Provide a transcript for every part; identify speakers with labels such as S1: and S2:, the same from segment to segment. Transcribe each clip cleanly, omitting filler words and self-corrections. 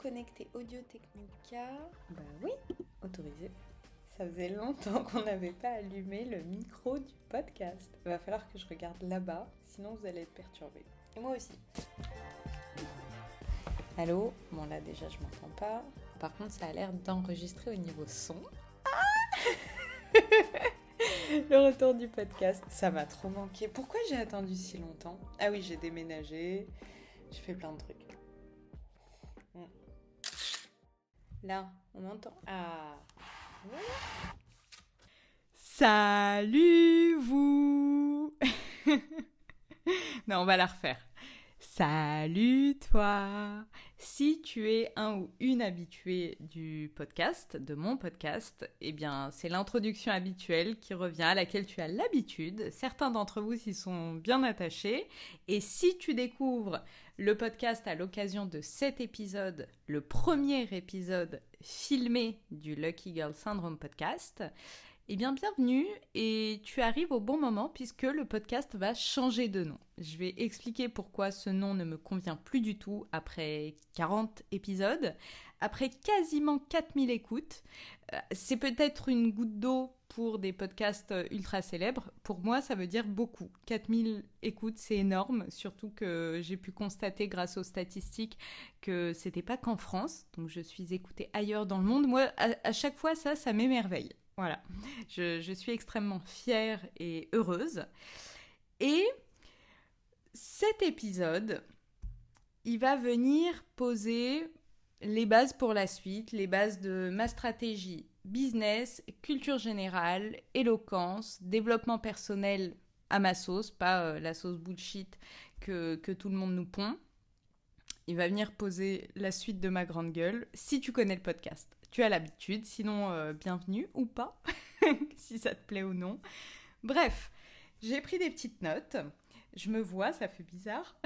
S1: connecté Audio Technica. Bah oui, autorisé. Ça faisait longtemps qu'on n'avait pas allumé le micro du podcast. Il va falloir que je regarde là-bas, sinon vous allez être perturbés. Et moi aussi. Allô? Bon là déjà je m'entends pas. Par contre ça a l'air d'enregistrer au niveau son. Le retour du podcast, ça m'a trop manqué. Pourquoi j'ai attendu si longtemps? Ah oui, j'ai déménagé, j'ai fait plein de trucs. Là, on m'entend. Ah, voilà. Salut vous. Non, on va la refaire. Salut toi. Si tu es un ou une habituée du podcast, de mon podcast, eh bien c'est l'introduction habituelle qui revient, à laquelle tu as l'habitude. Certains d'entre vous s'y sont bien attachés. Et si tu découvres le podcast à l'occasion de cet épisode, le premier épisode filmé du Lucky Girl Syndrome podcast, eh bien, bienvenue et tu arrives au bon moment puisque le podcast va changer de nom. Je vais expliquer pourquoi ce nom ne me convient plus du tout après 40 épisodes, après quasiment 4000 écoutes. C'est peut-être une goutte d'eau pour des podcasts ultra célèbres. Pour moi, ça veut dire beaucoup. 4000 écoutes, c'est énorme, surtout que j'ai pu constater grâce aux statistiques que c'était pas qu'en France, donc je suis écoutée ailleurs dans le monde. Moi, à chaque fois, ça m'émerveille. Voilà, je suis extrêmement fière et heureuse. Et cet épisode, il va venir poser les bases pour la suite, les bases de ma stratégie business, culture générale, éloquence, développement personnel à ma sauce, pas la sauce bullshit que tout le monde nous pond. Il va venir poser la suite de ma grande gueule, si tu connais le podcast. Tu as l'habitude, sinon bienvenue ou pas, si ça te plaît ou non. Bref, j'ai pris des petites notes. Je me vois, ça fait bizarre.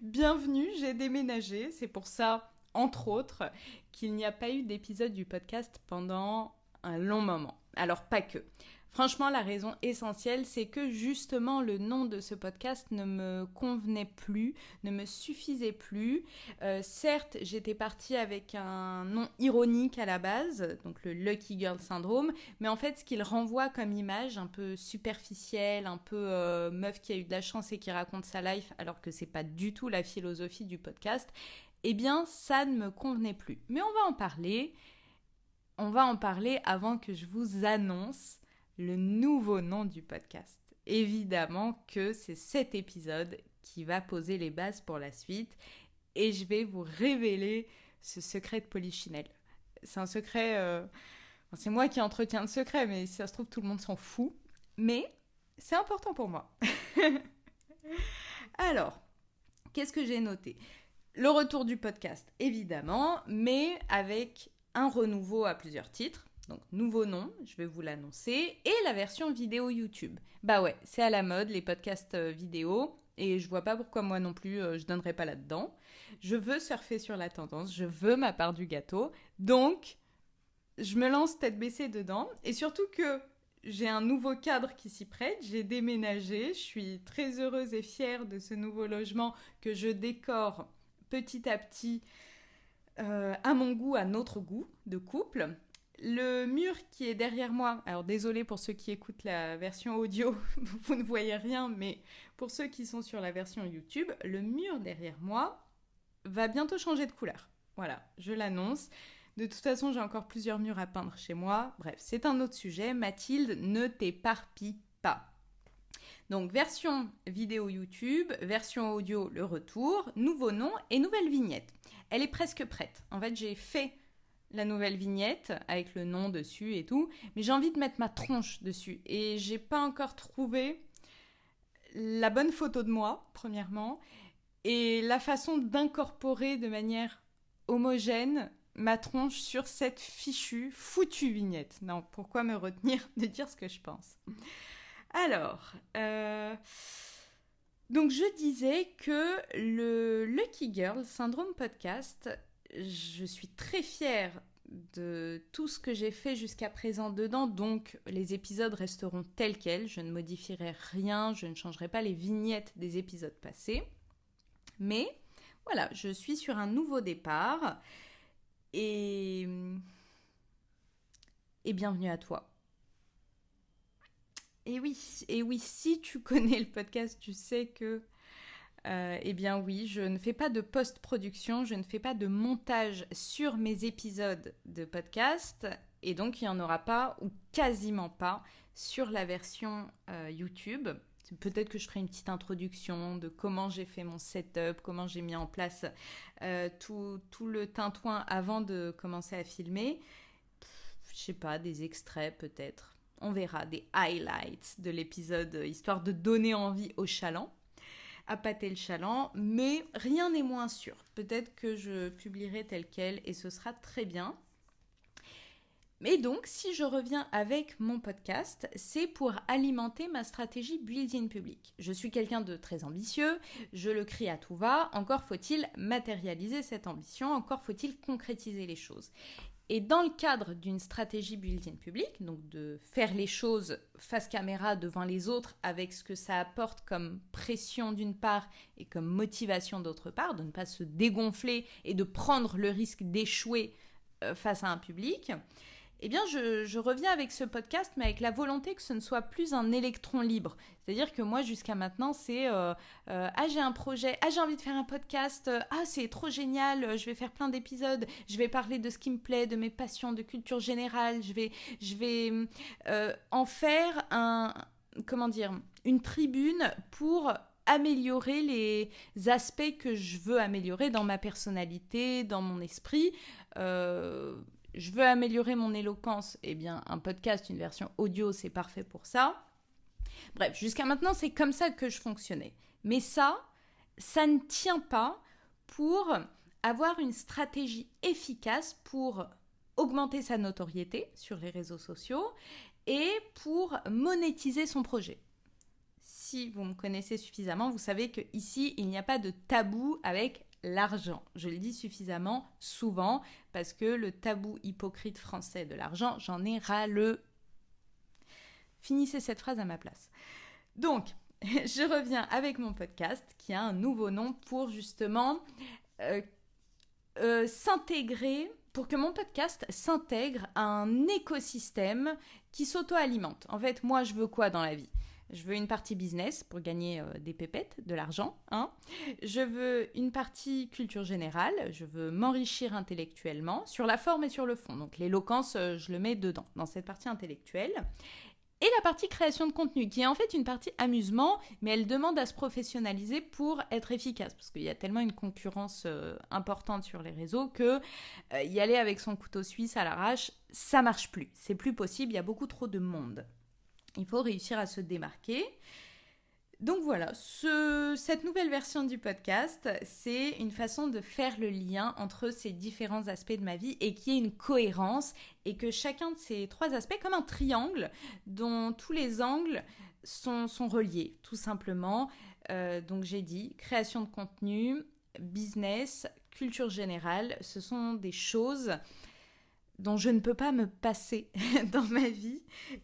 S1: Bienvenue, j'ai déménagé. C'est pour ça, entre autres, qu'il n'y a pas eu d'épisode du podcast pendant un long moment. Alors, pas que. Franchement, la raison essentielle, c'est que justement le nom de ce podcast ne me convenait plus, ne me suffisait plus. Certes, j'étais partie avec un nom ironique à la base, donc le Lucky Girl Syndrome, mais en fait, ce qu'il renvoie comme image, un peu superficielle, un peu meuf qui a eu de la chance et qui raconte sa life, alors que c'est pas du tout la philosophie du podcast, eh bien, ça ne me convenait plus. Mais on va en parler. On va en parler avant que je vous annonce le nouveau nom du podcast. Évidemment que c'est cet épisode qui va poser les bases pour la suite et je vais vous révéler ce secret de Polichinelle. C'est un secret... c'est moi qui entretiens le secret, mais si ça se trouve, tout le monde s'en fout. Mais c'est important pour moi. Alors, qu'est-ce que j'ai noté? Le retour du podcast, évidemment, mais avec un renouveau à plusieurs titres. Donc, nouveau nom, je vais vous l'annoncer. Et la version vidéo YouTube. Bah ouais, c'est à la mode, les podcasts vidéo. Et je vois pas pourquoi moi non plus, je donnerais pas là-dedans. Je veux surfer sur la tendance, je veux ma part du gâteau. Donc, je me lance tête baissée dedans. Et surtout que j'ai un nouveau cadre qui s'y prête. J'ai déménagé. Je suis très heureuse et fière de ce nouveau logement que je décore petit à petit à mon goût, à notre goût de couple. Le mur qui est derrière moi, alors désolé pour ceux qui écoutent la version audio, vous ne voyez rien, mais pour ceux qui sont sur la version YouTube, le mur derrière moi va bientôt changer de couleur. Voilà, je l'annonce. De toute façon, j'ai encore plusieurs murs à peindre chez moi. Bref, c'est un autre sujet. Mathilde, ne t'éparpille pas. Donc, version vidéo YouTube, version audio, le retour, nouveau nom et nouvelle vignette. Elle est presque prête. En fait, j'ai fait la nouvelle vignette avec le nom dessus et tout, mais j'ai envie de mettre ma tronche dessus et j'ai pas encore trouvé la bonne photo de moi, premièrement, et la façon d'incorporer de manière homogène ma tronche sur cette foutue vignette. Non, pourquoi me retenir de dire ce que je pense? Alors, donc je disais que le Lucky Girl Syndrome podcast, je suis très fière de tout ce que j'ai fait jusqu'à présent dedans, donc les épisodes resteront tels quels, je ne modifierai rien, je ne changerai pas les vignettes des épisodes passés, mais voilà, je suis sur un nouveau départ et bienvenue à toi. Et oui, si tu connais le podcast, tu sais que eh bien oui, je ne fais pas de post-production, je ne fais pas de montage sur mes épisodes de podcast et donc il n'y en aura pas ou quasiment pas sur la version YouTube. Peut-être que je ferai une petite introduction de comment j'ai fait mon setup, comment j'ai mis en place tout le tintouin avant de commencer à filmer. Je sais pas, des extraits peut-être. On verra, des highlights de l'épisode, histoire de donner envie aux chalands. À pâter le chaland, mais rien n'est moins sûr. Peut-être que je publierai tel quel et ce sera très bien. Et donc, si je reviens avec mon podcast, c'est pour alimenter ma stratégie Building Public. Je suis quelqu'un de très ambitieux, je le crie à tout va, encore faut-il matérialiser cette ambition, encore faut-il concrétiser les choses. Et dans le cadre d'une stratégie building public, donc de faire les choses face caméra devant les autres avec ce que ça apporte comme pression d'une part et comme motivation d'autre part, de ne pas se dégonfler et de prendre le risque d'échouer face à un public, eh bien je reviens avec ce podcast, mais avec la volonté que ce ne soit plus un électron libre. C'est-à-dire que moi, jusqu'à maintenant, c'est j'ai un projet, j'ai envie de faire un podcast, c'est trop génial, je vais faire plein d'épisodes, je vais parler de ce qui me plaît, de mes passions, de culture générale, je vais en faire une tribune pour améliorer les aspects que je veux améliorer dans ma personnalité, dans mon esprit. Je veux améliorer mon éloquence, eh bien un podcast, une version audio, c'est parfait pour ça. Bref, jusqu'à maintenant, c'est comme ça que je fonctionnais. Mais ça ne tient pas pour avoir une stratégie efficace pour augmenter sa notoriété sur les réseaux sociaux et pour monétiser son projet. Si vous me connaissez suffisamment, vous savez qu'ici, il n'y a pas de tabou avec l'argent. Je le dis suffisamment souvent parce que le tabou hypocrite français de l'argent, j'en ai ras le... Finissez cette phrase à ma place. Donc, je reviens avec mon podcast qui a un nouveau nom pour justement s'intégrer, pour que mon podcast s'intègre à un écosystème qui s'auto-alimente. En fait, moi, je veux quoi dans la vie ? Je veux une partie business pour gagner des pépettes, de l'argent. Je veux une partie culture générale. Je veux m'enrichir intellectuellement sur la forme et sur le fond. Donc l'éloquence, je le mets dedans, dans cette partie intellectuelle. Et la partie création de contenu, qui est en fait une partie amusement, mais elle demande à se professionnaliser pour être efficace. Parce qu'il y a tellement une concurrence importante sur les réseaux que y aller avec son couteau suisse à l'arrache, ça marche plus. C'est plus possible, il y a beaucoup trop de monde. Il faut réussir à se démarquer. Donc voilà, cette nouvelle version du podcast, c'est une façon de faire le lien entre ces différents aspects de ma vie et qu'il y ait une cohérence et que chacun de ces trois aspects, comme un triangle dont tous les angles sont reliés, tout simplement. Donc j'ai dit création de contenu, business, culture générale, ce sont des choses dont je ne peux pas me passer dans ma vie.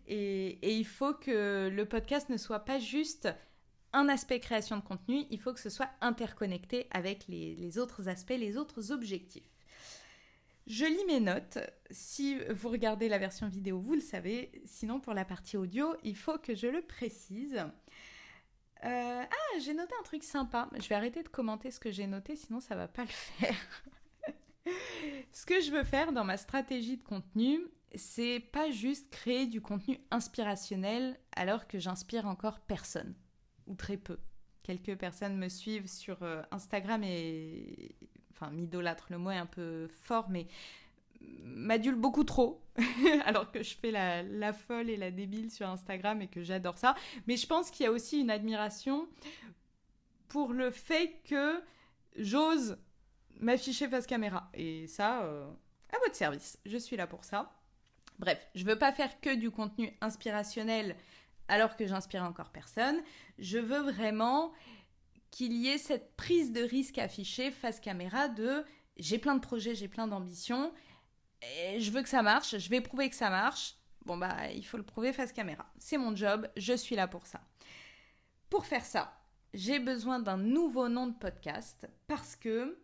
S1: Et il faut que le podcast ne soit pas juste un aspect création de contenu, il faut que ce soit interconnecté avec les autres aspects, les autres objectifs. Je lis mes notes. Si vous regardez la version vidéo, vous le savez. Sinon, pour la partie audio, il faut que je le précise. J'ai noté un truc sympa. Je vais arrêter de commenter ce que j'ai noté, sinon ça ne va pas le faire. Ce que je veux faire dans ma stratégie de contenu, c'est pas juste créer du contenu inspirationnel alors que j'inspire encore personne, ou très peu. Quelques personnes me suivent sur Instagram et... Enfin, m'idolâtrent, le mot est un peu fort, mais m'adulent beaucoup trop, alors que je fais la folle et la débile sur Instagram et que j'adore ça. Mais je pense qu'il y a aussi une admiration pour le fait que j'ose m'afficher face caméra. Et ça, à votre service. Je suis là pour ça. Bref, je veux pas faire que du contenu inspirationnel alors que j'inspire encore personne. Je veux vraiment qu'il y ait cette prise de risque affichée face caméra de j'ai plein de projets, j'ai plein d'ambitions, et je veux que ça marche, je vais prouver que ça marche. Bon bah, il faut le prouver face caméra. C'est mon job, je suis là pour ça. Pour faire ça, j'ai besoin d'un nouveau nom de podcast parce que,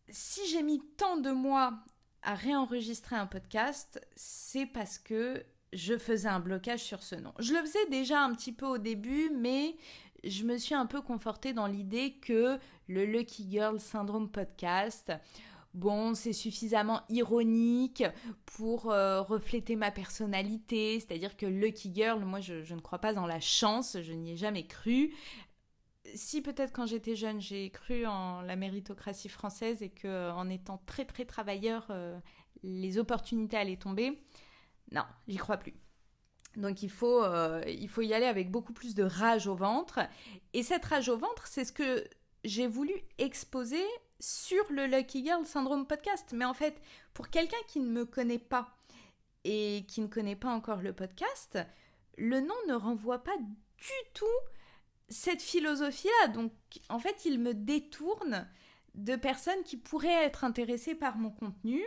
S1: si j'ai mis tant de mois à réenregistrer un podcast, c'est parce que je faisais un blocage sur ce nom. Je le faisais déjà un petit peu au début, mais je me suis un peu confortée dans l'idée que le Lucky Girl Syndrome podcast, bon, c'est suffisamment ironique pour refléter ma personnalité, c'est-à-dire que Lucky Girl, moi je ne crois pas dans la chance, je n'y ai jamais cru. Si peut-être quand j'étais jeune, j'ai cru en la méritocratie française et qu'en étant très très travailleur, les opportunités allaient tomber, non, j'y crois plus. Donc il faut y aller avec beaucoup plus de rage au ventre. Et cette rage au ventre, c'est ce que j'ai voulu exposer sur le Lucky Girl Syndrome podcast. Mais en fait, pour quelqu'un qui ne me connaît pas et qui ne connaît pas encore le podcast, le nom ne renvoie pas du tout cette philosophie-là. Donc en fait, il me détourne de personnes qui pourraient être intéressées par mon contenu.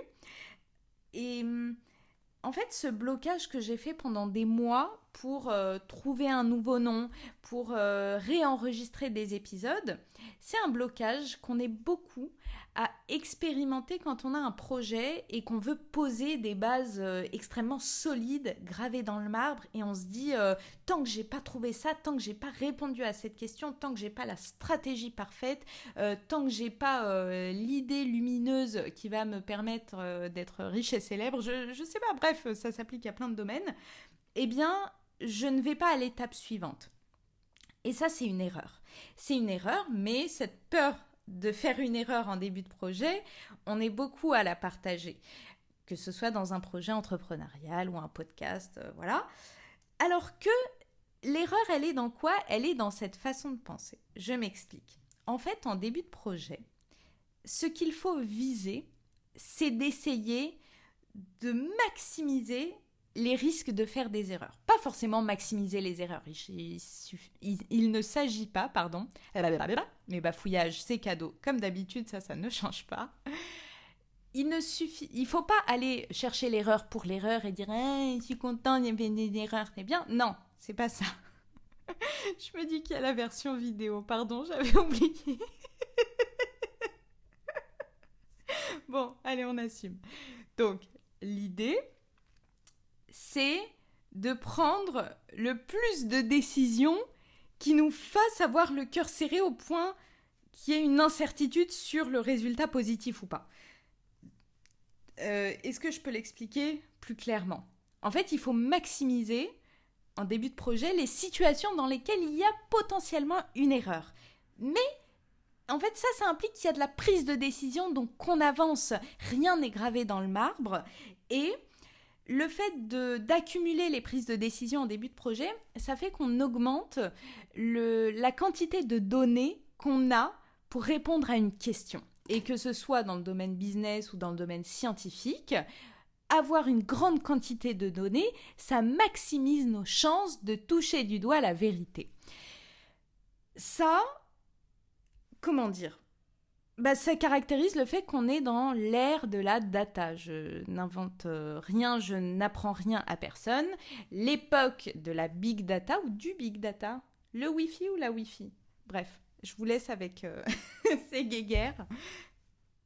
S1: Et en fait, ce blocage que j'ai fait pendant des mois pour trouver un nouveau nom, pour réenregistrer des épisodes, c'est un blocage qu'on est beaucoup à expérimenter quand on a un projet et qu'on veut poser des bases extrêmement solides, gravées dans le marbre, et on se dit tant que j'ai pas trouvé ça, tant que j'ai pas répondu à cette question, tant que j'ai pas la stratégie parfaite, tant que j'ai pas l'idée lumineuse qui va me permettre d'être riche et célèbre, je sais pas, bref, ça s'applique à plein de domaines, eh bien, je ne vais pas à l'étape suivante. Et ça, c'est une erreur. C'est une erreur, mais cette peur de faire une erreur en début de projet, on est beaucoup à la partager, que ce soit dans un projet entrepreneurial ou un podcast, voilà. Alors que l'erreur, elle est dans quoi ? Elle est dans cette façon de penser. Je m'explique. En fait, en début de projet, ce qu'il faut viser, c'est d'essayer de maximiser les risques de faire des erreurs. Pas forcément maximiser les erreurs. Il ne s'agit pas, pardon, mes bafouillages, c'est cadeau. Comme d'habitude, ça ne change pas. Il faut pas aller chercher l'erreur pour l'erreur et dire je suis content, il y avait une erreur, c'est bien. Non, c'est pas ça. Je me dis qu'il y a la version vidéo. Pardon, j'avais oublié. Bon, allez, on assume. Donc, l'idée, c'est de prendre le plus de décisions qui nous fassent avoir le cœur serré au point qu'il y ait une incertitude sur le résultat positif ou pas. Est-ce que je peux l'expliquer plus clairement ? En fait, il faut maximiser, en début de projet, les situations dans lesquelles il y a potentiellement une erreur. Mais en fait, ça implique qu'il y a de la prise de décision, donc qu'on avance. Rien n'est gravé dans le marbre. Et le fait d'accumuler les prises de décision en début de projet, ça fait qu'on augmente la quantité de données qu'on a pour répondre à une question. Et que ce soit dans le domaine business ou dans le domaine scientifique, avoir une grande quantité de données, ça maximise nos chances de toucher du doigt la vérité. Ça, comment dire ? Ça caractérise le fait qu'on est dans l'ère de la data. Je n'invente rien, je n'apprends rien à personne. L'époque de la big data ou du big data, le Wi-Fi ou la Wi-Fi. Bref, je vous laisse avec ces guéguerres.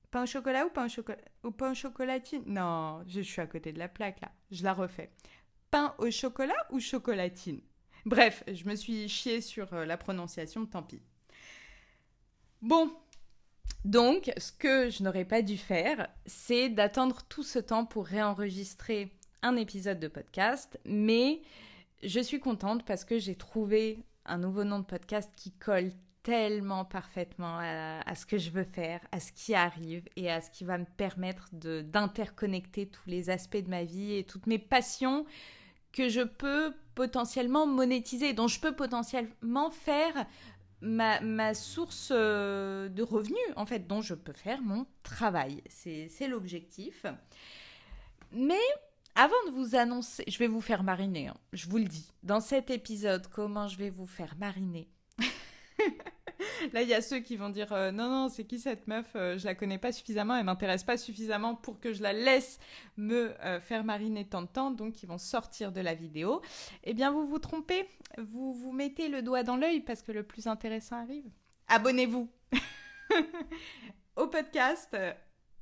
S1: Pain au chocolat ou pain au chocolatine ? Non, je suis à côté de la plaque là, je la refais. Pain au chocolat ou chocolatine ? Bref, je me suis chiée sur la prononciation, tant pis. Bon, donc ce que je n'aurais pas dû faire, c'est d'attendre tout ce temps pour réenregistrer un épisode de podcast, mais je suis contente parce que j'ai trouvé un nouveau nom de podcast qui colle tellement parfaitement à ce que je veux faire, à ce qui arrive et à ce qui va me permettre d'interconnecter tous les aspects de ma vie et toutes mes passions que je peux potentiellement monétiser, dont je peux potentiellement faire ma source de revenus, en fait, dont je peux faire mon travail. C'est l'objectif. Mais avant de vous annoncer, je vais vous faire mariner, je vous le dis. Dans cet épisode, comment je vais vous faire mariner Là, il y a ceux qui vont dire non, non, c'est qui cette meuf Je la connais pas suffisamment, elle m'intéresse pas suffisamment pour que je la laisse me faire mariner tant de temps, donc ils vont sortir de la vidéo. Eh bien, vous vous trompez, vous vous mettez le doigt dans l'œil parce que le plus intéressant arrive. Abonnez-vous au podcast.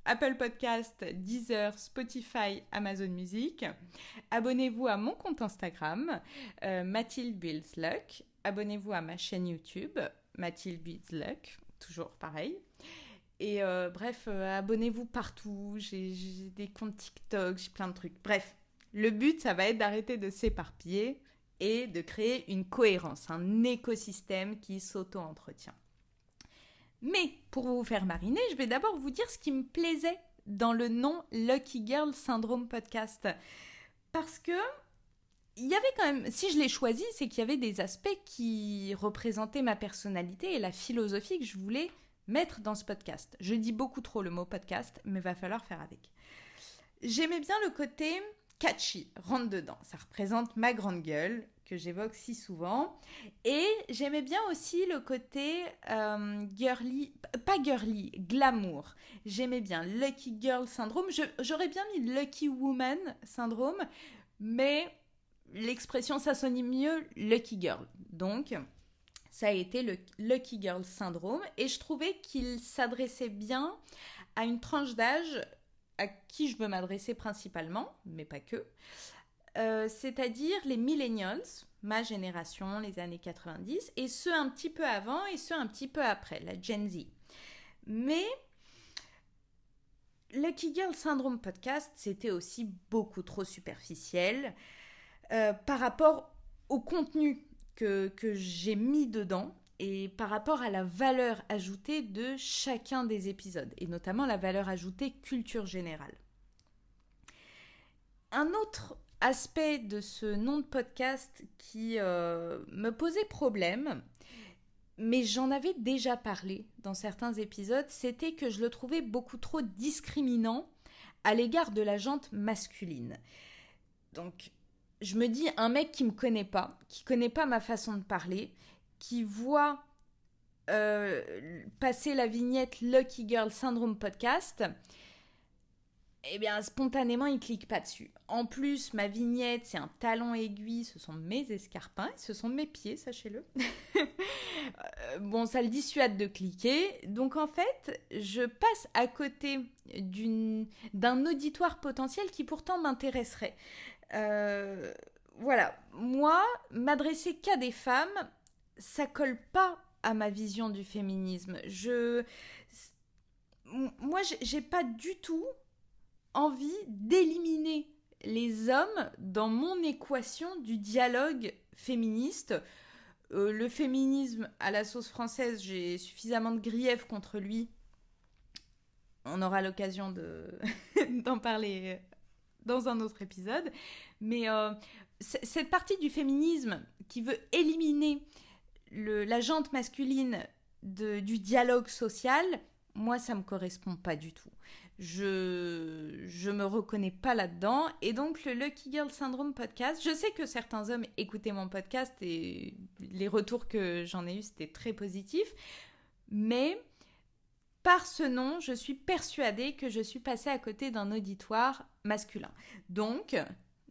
S1: Apple Podcast, Deezer, Spotify, Amazon Music. Abonnez-vous à mon compte Instagram, Mathilde Builds Luck. Abonnez-vous à ma chaîne YouTube, Mathilde Builds Luck, toujours pareil. Et bref, abonnez-vous partout. J'ai des comptes TikTok, j'ai plein de trucs. Bref, le but, ça va être d'arrêter de s'éparpiller et de créer une cohérence, un écosystème qui s'auto-entretient. Mais pour vous faire mariner, je vais d'abord vous dire ce qui me plaisait dans le nom Lucky Girl Syndrome Podcast. Parce que il y avait quand même, si je l'ai choisi, c'est qu'il y avait des aspects qui représentaient ma personnalité et la philosophie que je voulais mettre dans ce podcast. Je dis beaucoup trop le mot podcast, mais va falloir faire avec. J'aimais bien le côté catchy, rentre dedans. Ça représente ma grande gueule, que j'évoque si souvent. Et j'aimais bien aussi le côté girly, pas girly, glamour. J'aimais bien Lucky Girl Syndrome. J'aurais bien mis Lucky Woman Syndrome, mais l'expression, ça sonne mieux Lucky Girl. Donc, ça a été le Lucky Girl Syndrome. Et je trouvais qu'il s'adressait bien à une tranche d'âge à qui je veux m'adresser principalement, mais pas que. C'est-à-dire les millennials, ma génération, les années 90, et ceux un petit peu avant et ceux un petit peu après, la Gen Z. Mais Lucky Girl Syndrome Podcast, c'était aussi beaucoup trop superficiel par rapport au contenu que j'ai mis dedans et par rapport à la valeur ajoutée de chacun des épisodes, et notamment la valeur ajoutée culture générale. Un autre aspect de ce nom de podcast qui me posait problème, mais j'en avais déjà parlé dans certains épisodes, c'était que je le trouvais beaucoup trop discriminant à l'égard de la jante masculine. Donc, je me dis, un mec qui me connaît pas, qui connaît pas ma façon de parler, qui voit passer la vignette Lucky Girl Syndrome Podcast, eh bien, spontanément, il ne clique pas dessus. En plus, ma vignette, c'est un talon aiguille, ce sont mes escarpins, ce sont mes pieds, sachez-le. Bon, ça le dissuade de cliquer. Donc, en fait, je passe à côté d'un auditoire potentiel qui pourtant m'intéresserait. Voilà, moi, m'adresser qu'à des femmes, ça colle pas à ma vision du féminisme. Moi, j'ai pas du tout envie d'éliminer les hommes dans mon équation du dialogue féministe. Le féminisme à la sauce française, j'ai suffisamment de griefs contre lui. On aura l'occasion d'en parler dans un autre épisode. Mais cette partie du féminisme qui veut éliminer la jante masculine du dialogue social, moi, ça me correspond pas du tout. Je me reconnais pas là-dedans. Et donc, le Lucky Girl Syndrome podcast, je sais que certains hommes écoutaient mon podcast et les retours que j'en ai eus, c'était très positif. Mais par ce nom, je suis persuadée que je suis passée à côté d'un auditoire masculin. Donc,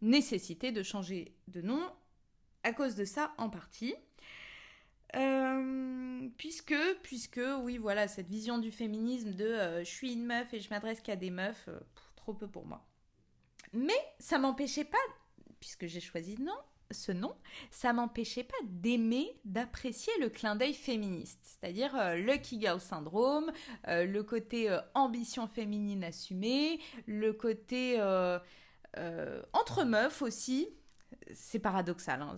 S1: nécessité de changer de nom à cause de ça en partie. Puisque oui, voilà, cette vision du féminisme de je suis une meuf et je m'adresse qu'à des meufs, trop peu pour moi. Mais ça m'empêchait pas, puisque j'ai choisi ce nom, ça m'empêchait pas d'aimer, d'apprécier le clin d'œil féministe, c'est-à-dire Lucky Girl Syndrome, le côté ambition féminine assumée, le côté entre meufs aussi. C'est paradoxal, hein.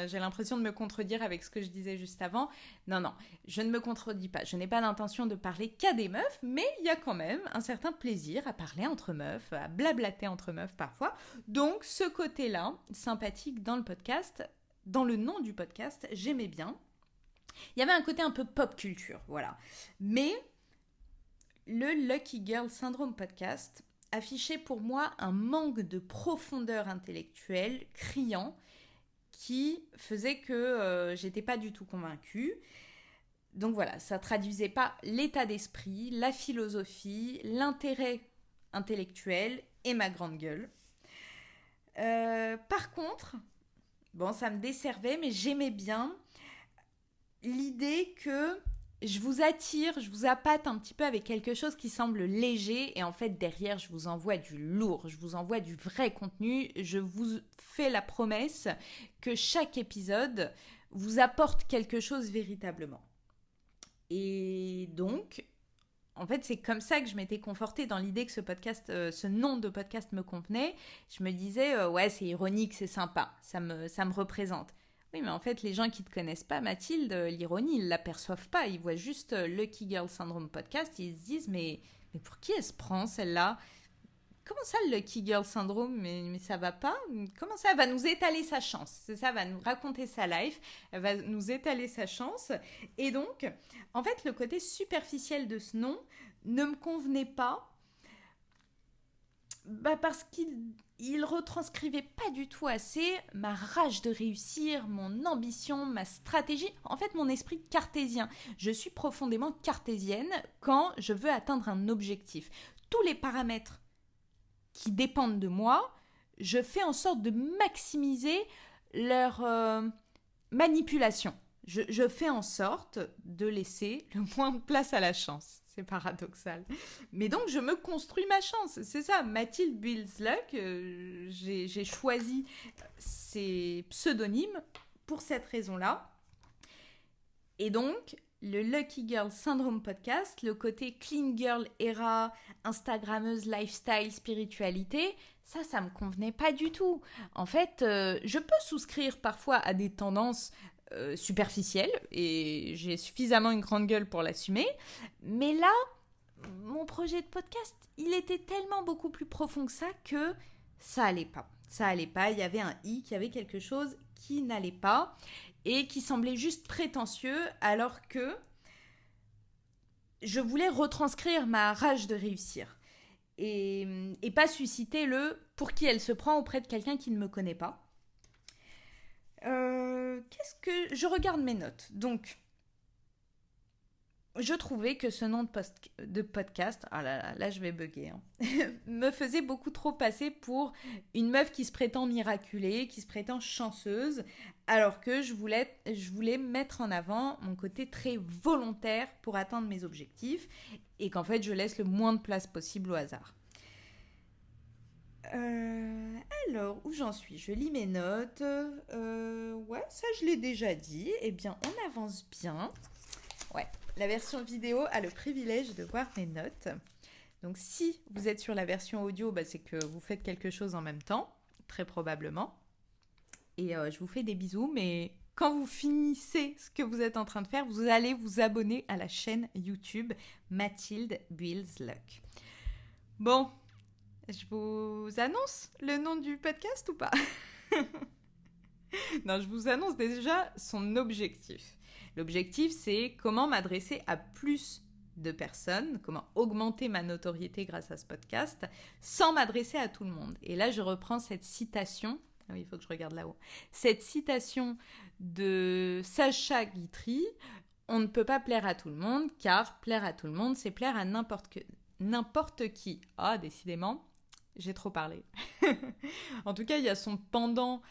S1: J'ai l'impression de me contredire avec ce que je disais juste avant. Non, je ne me contredis pas. Je n'ai pas l'intention de parler qu'à des meufs, mais il y a quand même un certain plaisir à parler entre meufs, à blablater entre meufs parfois. Donc, ce côté-là, sympathique dans le podcast, dans le nom du podcast, j'aimais bien. Il y avait un côté un peu pop culture, voilà. Mais le Lucky Girl Syndrome podcast affichait pour moi un manque de profondeur intellectuelle criant qui faisait que j'étais pas du tout convaincue. Donc voilà, ça traduisait pas l'état d'esprit, la philosophie, l'intérêt intellectuel et ma grande gueule. Par contre, bon, ça me desservait, mais j'aimais bien l'idée que je vous attire, je vous appâte un petit peu avec quelque chose qui semble léger et en fait derrière je vous envoie du lourd, je vous envoie du vrai contenu, je vous fais la promesse que chaque épisode vous apporte quelque chose véritablement. Et donc, en fait, c'est comme ça que je m'étais confortée dans l'idée que ce nom de podcast me convenait. Je me disais, ouais, c'est ironique, c'est sympa, ça me représente. Oui, mais en fait, les gens qui ne te connaissent pas, Mathilde, l'ironie, ils ne l'aperçoivent pas. Ils voient juste Lucky Girl Syndrome podcast et ils se disent, mais pour qui elle se prend, celle-là ? Comment ça, le Lucky Girl Syndrome ? Mais ça va pas ? Comment ça ? Elle va nous étaler sa chance. C'est ça, elle va nous raconter sa life. Elle va nous étaler sa chance. Et donc, en fait, le côté superficiel de ce nom ne me convenait pas parce qu'il retranscrivait pas du tout assez ma rage de réussir, mon ambition, ma stratégie, en fait mon esprit cartésien. Je suis profondément cartésienne quand je veux atteindre un objectif. Tous les paramètres qui dépendent de moi, je fais en sorte de maximiser leur manipulation. Je fais en sorte de laisser le moins de place à la chance. C'est paradoxal. Mais donc, je me construis ma chance. C'est ça, Mathilde Builds Luck. J'ai choisi ces pseudonymes pour cette raison-là. Et donc, le Lucky Girl Syndrome podcast, le côté clean girl era, instagrammeuse, lifestyle, spiritualité, ça me convenait pas du tout. En fait, je peux souscrire parfois à des tendances superficielle et j'ai suffisamment une grande gueule pour l'assumer. Mais là, mon projet de podcast, il était tellement beaucoup plus profond que ça allait pas. Ça allait pas, il y avait un hic, il y avait quelque chose qui n'allait pas et qui semblait juste prétentieux alors que je voulais retranscrire ma rage de réussir et pas susciter le pour qui elle se prend auprès de quelqu'un qui ne me connaît pas. Qu'est-ce que... Je regarde mes notes. Donc, je trouvais que ce nom de podcast, ah là, je vais bugger, me faisait beaucoup trop passer pour une meuf qui se prétend miraculée, qui se prétend chanceuse, alors que je voulais mettre en avant mon côté très volontaire pour atteindre mes objectifs et qu'en fait, je laisse le moins de place possible au hasard. Alors, où j'en suis ? Je lis mes notes. Ouais, ça je l'ai déjà dit. Eh bien, on avance bien. Ouais, la version vidéo a le privilège de voir mes notes. Donc, si vous êtes sur la version audio, c'est que vous faites quelque chose en même temps, très probablement. Et je vous fais des bisous, mais quand vous finissez ce que vous êtes en train de faire, vous allez vous abonner à la chaîne YouTube Mathilde Builds Luck. Bon, je vous annonce le nom du podcast ou pas ? Non, je vous annonce déjà son objectif. L'objectif, c'est comment m'adresser à plus de personnes, comment augmenter ma notoriété grâce à ce podcast, sans m'adresser à tout le monde. Et là, je reprends cette citation. Ah oui, il faut que je regarde là-haut. Cette citation de Sacha Guitry. On ne peut pas plaire à tout le monde, car plaire à tout le monde, c'est plaire à n'importe qui. Ah, décidément, j'ai trop parlé. En tout cas, il y a son pendant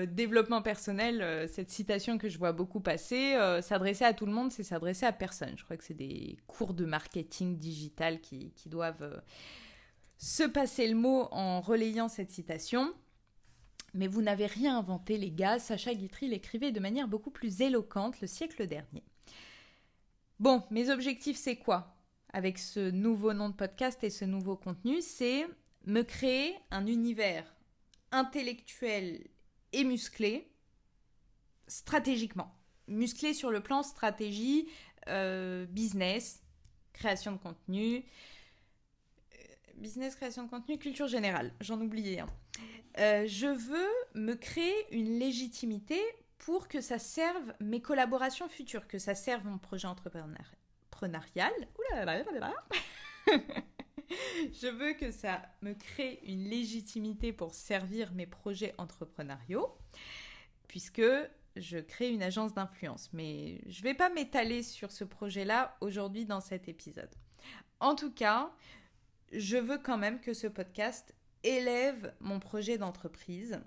S1: développement personnel, cette citation que je vois beaucoup passer, s'adresser à tout le monde, c'est s'adresser à personne. Je crois que c'est des cours de marketing digital qui doivent se passer le mot en relayant cette citation. Mais vous n'avez rien inventé, les gars. Sacha Guitry l'écrivait de manière beaucoup plus éloquente le siècle dernier. Bon, mes objectifs, c'est quoi ? Avec ce nouveau nom de podcast et ce nouveau contenu, c'est me créer un univers intellectuel et musclé, stratégiquement. Musclé sur le plan stratégie, business, création de contenu, culture générale. J'en oubliais un. Je veux me créer une légitimité pour que ça serve mes collaborations futures, que ça serve mon projet entrepreneurial. Je veux que ça me crée une légitimité pour servir mes projets entrepreneuriaux, puisque je crée une agence d'influence. Mais je ne vais pas m'étaler sur ce projet-là aujourd'hui dans cet épisode. En tout cas, je veux quand même que ce podcast élève mon projet d'entreprise.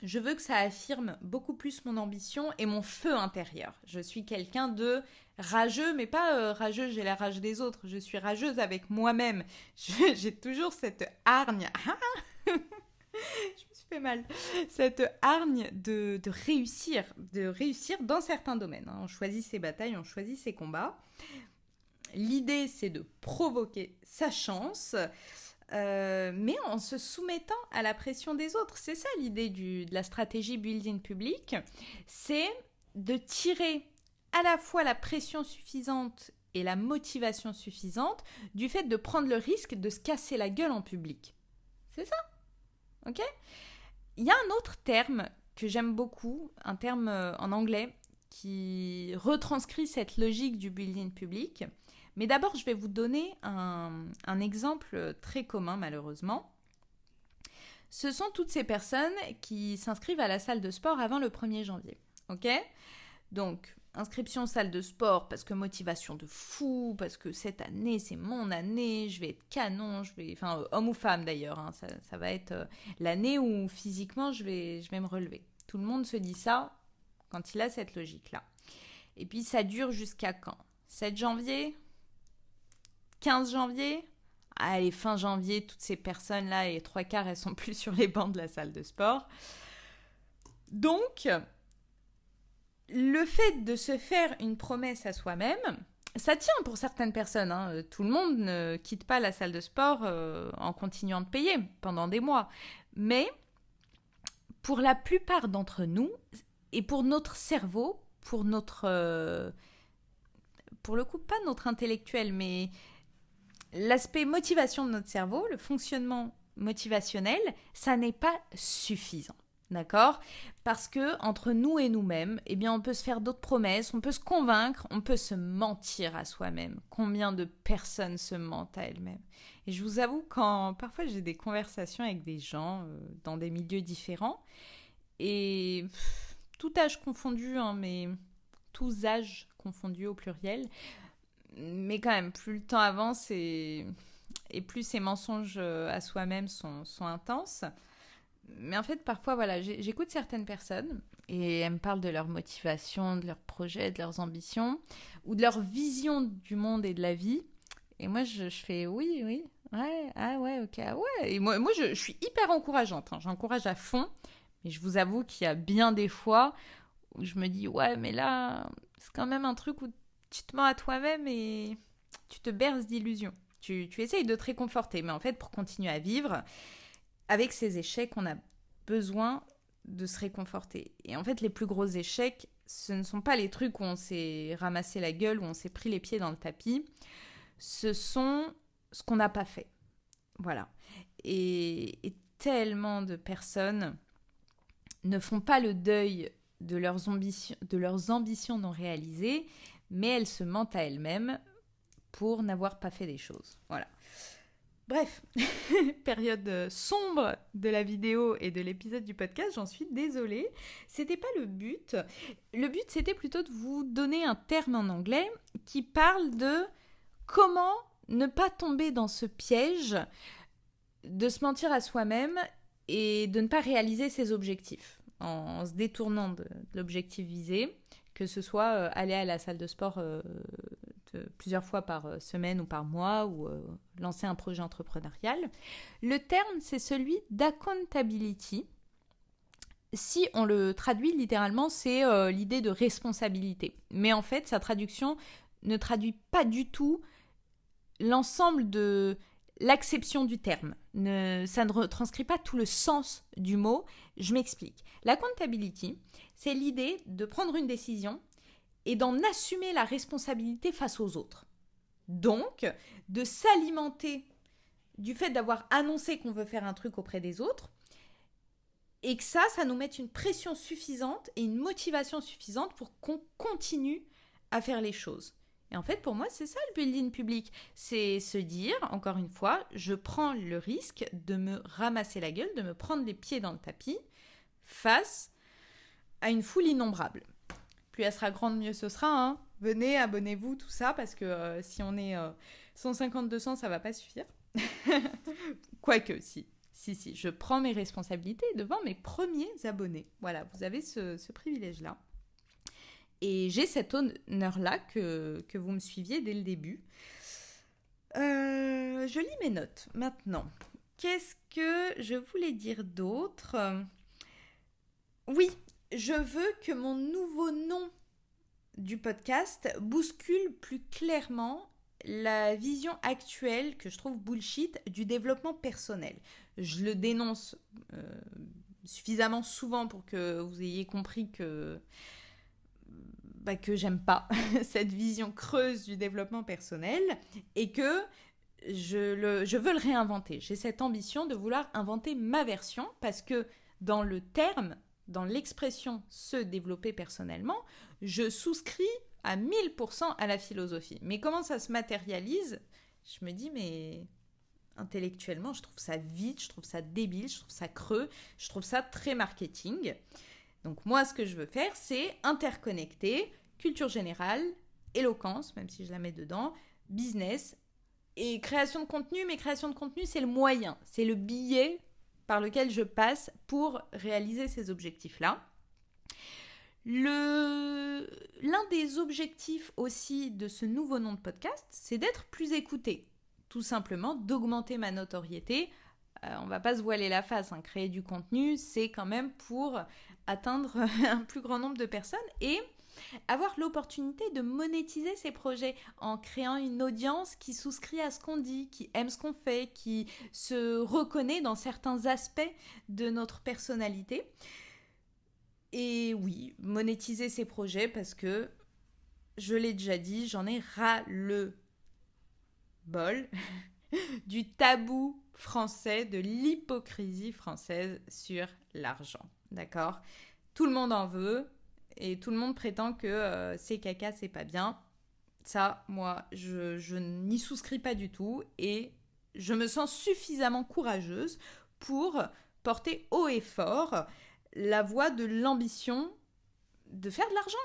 S1: Je veux que ça affirme beaucoup plus mon ambition et mon feu intérieur. Je suis quelqu'un de rageux, mais pas rageux, j'ai la rage des autres. Je suis rageuse avec moi-même. J'ai toujours cette hargne. Je me suis fait mal. Cette hargne de réussir dans certains domaines. On choisit ses batailles, on choisit ses combats. L'idée, c'est de provoquer sa chance, mais en se soumettant à la pression des autres. C'est ça l'idée de la stratégie Building Public. C'est de tirer à la fois la pression suffisante et la motivation suffisante du fait de prendre le risque de se casser la gueule en public. C'est ça, ok ? Il y a un autre terme que j'aime beaucoup, un terme en anglais qui retranscrit cette logique du Building Public. Mais d'abord, je vais vous donner un exemple très commun, malheureusement. Ce sont toutes ces personnes qui s'inscrivent à la salle de sport avant le 1er janvier. Ok ? Donc, inscription salle de sport parce que motivation de fou, parce que cette année, c'est mon année, je vais être canon, enfin, homme ou femme d'ailleurs, hein, ça va être l'année où physiquement, je vais me relever. Tout le monde se dit ça quand il a cette logique-là. Et puis, ça dure jusqu'à quand ? 7 janvier ? 15 janvier, allez, fin janvier, toutes ces personnes-là, les 3/4, elles sont plus sur les bancs de la salle de sport. Donc, le fait de se faire une promesse à soi-même, ça tient pour certaines personnes. Hein. Tout le monde ne quitte pas la salle de sport en continuant de payer pendant des mois. Mais pour la plupart d'entre nous, et pour notre cerveau, pour le coup, pas notre intellectuel, mais l'aspect motivation de notre cerveau, le fonctionnement motivationnel, ça n'est pas suffisant, d'accord ? Parce que entre nous et nous-mêmes, eh bien, on peut se faire d'autres promesses, on peut se convaincre, on peut se mentir à soi-même. Combien de personnes se mentent à elles-mêmes ? Et je vous avoue, quand parfois j'ai des conversations avec des gens dans des milieux différents, et tout âge confondu, hein, mais tous âges confondus au pluriel. Mais quand même, plus le temps avance et plus ces mensonges à soi-même sont intenses. Mais en fait, parfois, voilà, j'écoute certaines personnes et elles me parlent de leur motivation, de leurs projets, de leurs ambitions ou de leur vision du monde et de la vie. Et moi, je fais oui, ouais, ah ouais, ok, ah ouais. Et moi je suis hyper encourageante, hein, j'encourage à fond. Mais je vous avoue qu'il y a bien des fois où je me dis, ouais, mais là, c'est quand même un truc où tu te mens à toi-même et tu te berces d'illusions. Tu essayes de te réconforter, mais en fait, pour continuer à vivre, avec ces échecs, on a besoin de se réconforter. Et en fait, les plus gros échecs, ce ne sont pas les trucs où on s'est ramassé la gueule, où on s'est pris les pieds dans le tapis. Ce sont ce qu'on n'a pas fait. Voilà. Et tellement de personnes ne font pas le deuil de leurs ambitions non réalisées, mais elles se mentent à elles-mêmes pour n'avoir pas fait des choses. Voilà. Bref, période sombre de la vidéo et de l'épisode du podcast, j'en suis désolée. C'était pas le but. Le but, c'était plutôt de vous donner un terme en anglais qui parle de comment ne pas tomber dans ce piège de se mentir à soi-même et de ne pas réaliser ses objectifs en se détournant de l'objectif visé, que ce soit aller à la salle de sport plusieurs fois par semaine ou par mois ou lancer un projet entrepreneurial. Le terme, c'est celui d'accountability. Si on le traduit littéralement, c'est l'idée de responsabilité. Mais en fait, sa traduction ne traduit pas du tout l'ensemble de l'acception du terme. Ça ne retranscrit pas tout le sens du mot. Je m'explique. L'accountability, c'est l'idée de prendre une décision et d'en assumer la responsabilité face aux autres. Donc, de s'alimenter du fait d'avoir annoncé qu'on veut faire un truc auprès des autres et que ça nous mette une pression suffisante et une motivation suffisante pour qu'on continue à faire les choses. Et en fait, pour moi, c'est ça le building public. C'est se dire, encore une fois, je prends le risque de me ramasser la gueule, de me prendre les pieds dans le tapis face à une foule innombrable. Plus elle sera grande, mieux ce sera, hein. Venez, abonnez-vous, tout ça, parce que si on est 150-200, ça va pas suffire. Quoique, si, je prends mes responsabilités devant mes premiers abonnés. Voilà, vous avez ce privilège-là. Et j'ai cet honneur-là que vous me suiviez dès le début. Je lis mes notes maintenant. Qu'est-ce que je voulais dire d'autre ? Oui, je veux que mon nouveau nom du podcast bouscule plus clairement la vision actuelle, que je trouve bullshit, du développement personnel. Je le dénonce suffisamment souvent pour que vous ayez compris que j'aime pas cette vision creuse du développement personnel et que je veux le réinventer. J'ai cette ambition de vouloir inventer ma version parce que dans le terme, dans l'expression se développer personnellement, je souscris à 1000% à la philosophie. Mais comment ça se matérialise ? Je me dis, mais intellectuellement, je trouve ça vide, je trouve ça débile, je trouve ça creux, je trouve ça très marketing. Donc moi, ce que je veux faire, c'est interconnecter culture générale, éloquence, même si je la mets dedans, business et création de contenu. Mais création de contenu, c'est le moyen, c'est le billet par lequel je passe pour réaliser ces objectifs-là. L'un des objectifs aussi de ce nouveau nom de podcast, c'est d'être plus écouté. Tout simplement, d'augmenter ma notoriété. On va pas se voiler la face, hein. Créer du contenu, c'est quand même pour atteindre un plus grand nombre de personnes et avoir l'opportunité de monétiser ses projets en créant une audience qui souscrit à ce qu'on dit, qui aime ce qu'on fait, qui se reconnaît dans certains aspects de notre personnalité. Et oui, monétiser ses projets parce que, je l'ai déjà dit, j'en ai ras le bol du tabou français, de l'hypocrisie française sur l'argent. D'accord ? Tout le monde en veut et tout le monde prétend que c'est caca, c'est pas bien. Ça, moi, je n'y souscris pas du tout et je me sens suffisamment courageuse pour porter haut et fort la voix de l'ambition de faire de l'argent.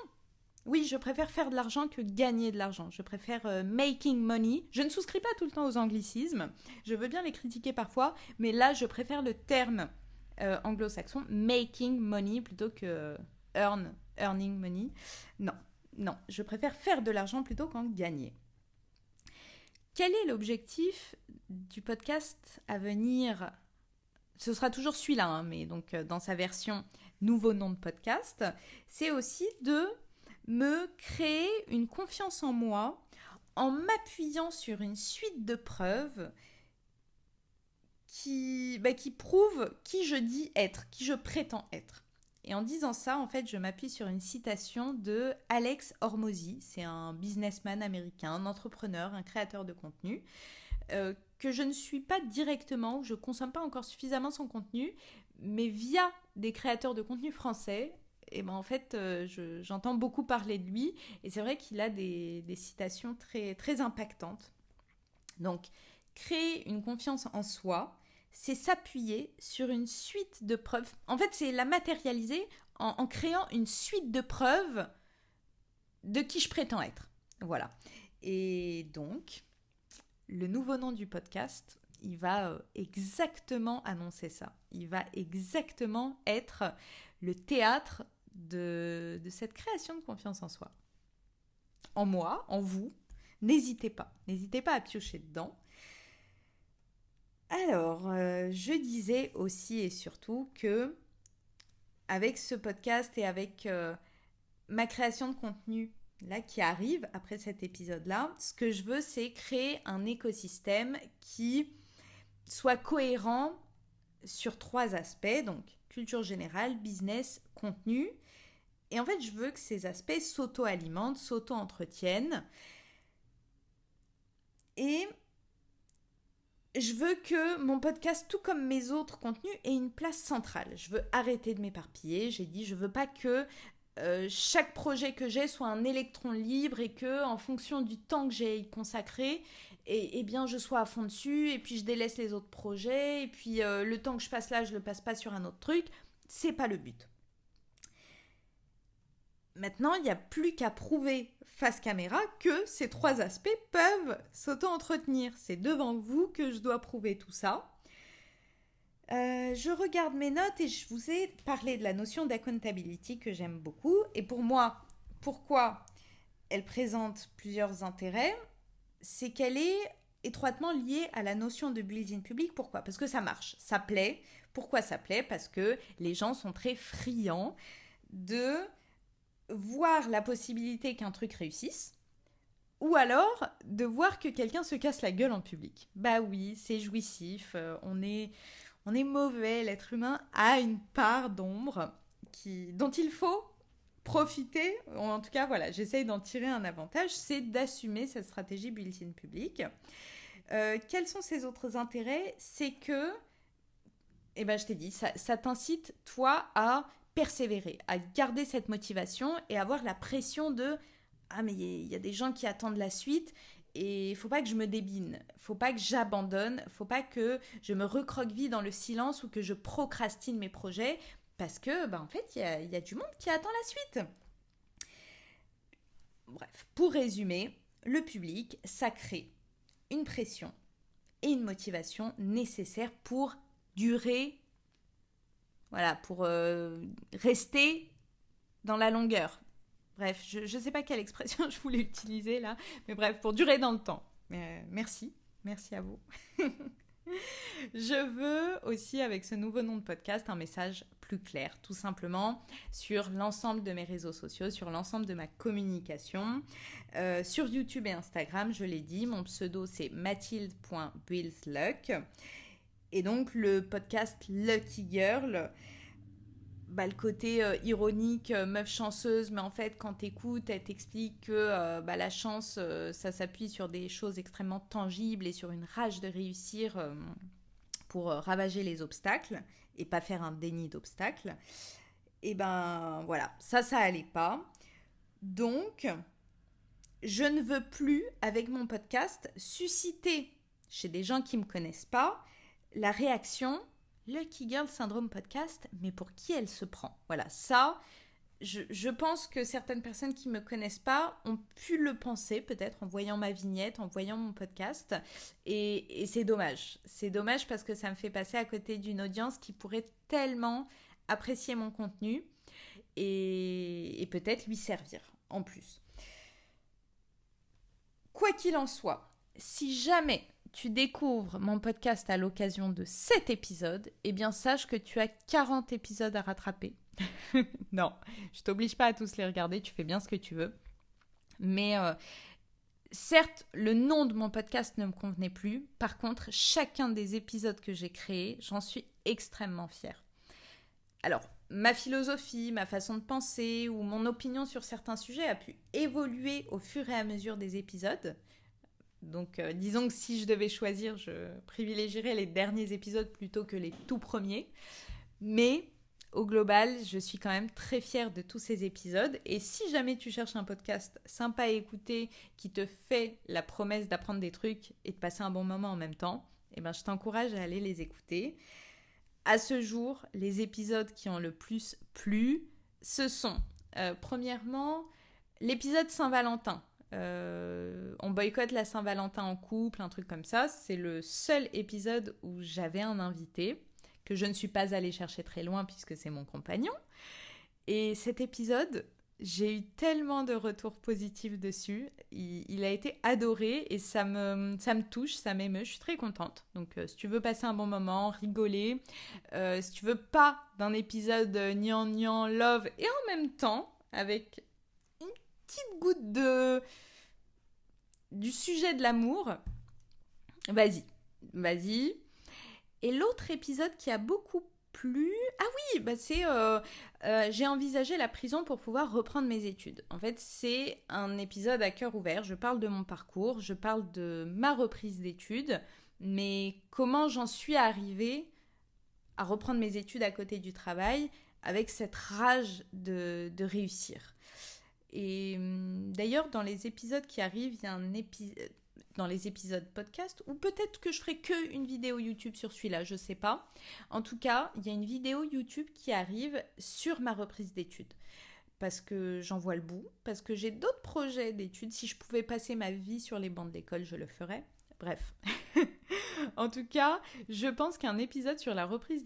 S1: Oui, je préfère faire de l'argent que gagner de l'argent. Je préfère making money. Je ne souscris pas tout le temps aux anglicismes. Je veux bien les critiquer parfois, mais là, je préfère le terme anglo-saxon, making money, plutôt que earning money. Non, je préfère faire de l'argent plutôt qu'en gagner. Quel est l'objectif du podcast à venir ? Ce sera toujours celui-là, hein, mais donc dans sa version nouveau nom de podcast, c'est aussi de me créer une confiance en moi en m'appuyant sur une suite de preuves qui prouvent qui je dis être, qui je prétends être. Et en disant ça, en fait, je m'appuie sur une citation de Alex Hormozy. C'est un businessman américain, un entrepreneur, un créateur de contenu, que je ne suis pas directement, je ne consomme pas encore suffisamment son contenu, mais via des créateurs de contenu français, et en fait, j'entends beaucoup parler de lui, et c'est vrai qu'il a des citations très, très impactantes. Donc, créer une confiance en soi, c'est s'appuyer sur une suite de preuves. En fait, c'est la matérialiser en créant une suite de preuves de qui je prétends être. Voilà. Et donc, le nouveau nom du podcast, il va exactement annoncer ça. Il va exactement être le théâtre de cette création de confiance en soi. En moi, en vous, n'hésitez pas à piocher dedans. Alors, je disais aussi et surtout que avec ce podcast et avec ma création de contenu là qui arrive après cet épisode-là, ce que je veux, c'est créer un écosystème qui soit cohérent sur 3 aspects, donc culture générale, business, contenu. Et en fait, je veux que ces aspects s'auto-alimentent, s'auto-entretiennent. Et je veux que mon podcast, tout comme mes autres contenus, ait une place centrale. Je veux arrêter de m'éparpiller. J'ai dit, je veux pas que chaque projet que j'ai soit un électron libre et que, en fonction du temps que j'ai consacré, et bien je sois à fond dessus, et puis je délaisse les autres projets, et puis le temps que je passe là, je le passe pas sur un autre truc. C'est pas le but. Maintenant, il n'y a plus qu'à prouver face caméra que ces 3 aspects peuvent s'auto-entretenir. C'est devant vous que je dois prouver tout ça. Je regarde mes notes et je vous ai parlé de la notion d'accountability que j'aime beaucoup. Et pour moi, pourquoi elle présente plusieurs intérêts, c'est qu'elle est étroitement liée à la notion de building public. Pourquoi ? Parce que ça marche, ça plaît. Pourquoi ça plaît ? Parce que les gens sont très friands de voir la possibilité qu'un truc réussisse, ou alors de voir que quelqu'un se casse la gueule en public. Bah oui, c'est jouissif, on est mauvais, l'être humain a une part d'ombre dont il faut profiter, en tout cas voilà, j'essaye d'en tirer un avantage, c'est d'assumer cette stratégie built-in public. Quels sont ses autres intérêts ? C'est que, je t'ai dit, ça t'incite toi à persévérer, à garder cette motivation et avoir la pression de « Ah mais il y a des gens qui attendent la suite et il faut pas que je me débine, faut pas que j'abandonne, faut pas que je me recroqueville dans le silence ou que je procrastine mes projets parce que en fait il y a du monde qui attend la suite. » Bref, pour résumer, le public, ça crée une pression et une motivation nécessaires pour durer. Voilà, pour rester dans la longueur. Bref, je ne sais pas quelle expression je voulais utiliser là, mais bref, pour durer dans le temps. Merci à vous. Je veux aussi, avec ce nouveau nom de podcast, un message plus clair, tout simplement, sur l'ensemble de mes réseaux sociaux, sur l'ensemble de ma communication. Sur YouTube et Instagram, je l'ai dit, mon pseudo c'est mathilde.buildsluck. Et donc, le podcast Lucky Girl, le côté ironique, meuf chanceuse, mais en fait, quand t'écoutes, elle t'explique que la chance, ça s'appuie sur des choses extrêmement tangibles et sur une rage de réussir pour ravager les obstacles et pas faire un déni d'obstacles. Et voilà, ça allait pas. Donc, je ne veux plus, avec mon podcast, susciter chez des gens qui ne me connaissent pas la réaction « Lucky Girl Syndrome Podcast », mais pour qui elle se prend ? Voilà, ça, je pense que certaines personnes qui ne me connaissent pas ont pu le penser, peut-être en voyant ma vignette, en voyant mon podcast, et c'est dommage. C'est dommage parce que ça me fait passer à côté d'une audience qui pourrait tellement apprécier mon contenu et peut-être lui servir en plus. Quoi qu'il en soit, si jamais tu découvres mon podcast à l'occasion de cet épisode, eh bien sache que tu as 40 épisodes à rattraper. Non, je t'oblige pas à tous les regarder, tu fais bien ce que tu veux. Mais certes, le nom de mon podcast ne me convenait plus. Par contre, chacun des épisodes que j'ai créés, j'en suis extrêmement fière. Alors, ma philosophie, ma façon de penser ou mon opinion sur certains sujets a pu évoluer au fur et à mesure des épisodes. Donc, disons que si je devais choisir, je privilégierais les derniers épisodes plutôt que les tout premiers. Mais au global, je suis quand même très fière de tous ces épisodes. Et si jamais tu cherches un podcast sympa à écouter, qui te fait la promesse d'apprendre des trucs et de passer un bon moment en même temps, je t'encourage à aller les écouter. À ce jour, les épisodes qui ont le plus plu, ce sont, premièrement, l'épisode Saint-Valentin. On boycotte la Saint-Valentin en couple, un truc comme ça. C'est le seul épisode où j'avais un invité que je ne suis pas allée chercher très loin puisque c'est mon compagnon. Et cet épisode, j'ai eu tellement de retours positifs dessus. Il a été adoré et ça me touche, ça m'émeut. Je suis très contente. Donc, si tu veux passer un bon moment, rigoler, si tu veux pas d'un épisode gnangnan love et en même temps avec une petite goutte du sujet de l'amour, vas-y. Et l'autre épisode qui a beaucoup plu, c'est j'ai envisagé la prison pour pouvoir reprendre mes études. En fait, c'est un épisode à cœur ouvert. Je parle de mon parcours, je parle de ma reprise d'études, mais comment j'en suis arrivée à reprendre mes études à côté du travail avec cette rage de réussir. Et d'ailleurs, dans les épisodes qui arrivent, il y a un épisode dans les épisodes podcast, ou peut-être que je ferai que une vidéo YouTube sur celui-là, je sais pas. En tout cas, il y a une vidéo YouTube qui arrive sur ma reprise d'études. parce que j'en vois le bout, parce que j'ai d'autres projets d'études. Si je pouvais passer ma vie sur les bancs de l'école, je le ferais. Bref. En tout cas, je pense qu'un épisode sur la reprise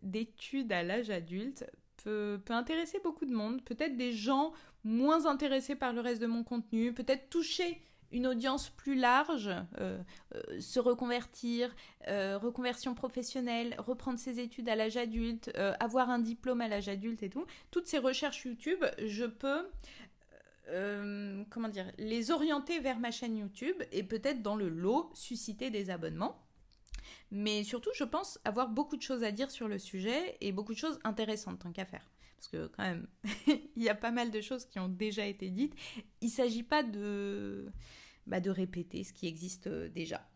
S1: d'études à l'âge adulte peut intéresser beaucoup de monde. Peut-être des gens moins intéressés par le reste de mon contenu, peut-être toucher une audience plus large, se reconvertir, reconversion professionnelle, reprendre ses études à l'âge adulte, avoir un diplôme à l'âge adulte et tout. Toutes ces recherches YouTube, je peux les orienter vers ma chaîne YouTube et peut-être dans le lot susciter des abonnements. Mais surtout, je pense avoir beaucoup de choses à dire sur le sujet et beaucoup de choses intéressantes tant qu'à faire. Parce que quand même, il y a pas mal de choses qui ont déjà été dites. Il ne s'agit pas de répéter ce qui existe déjà.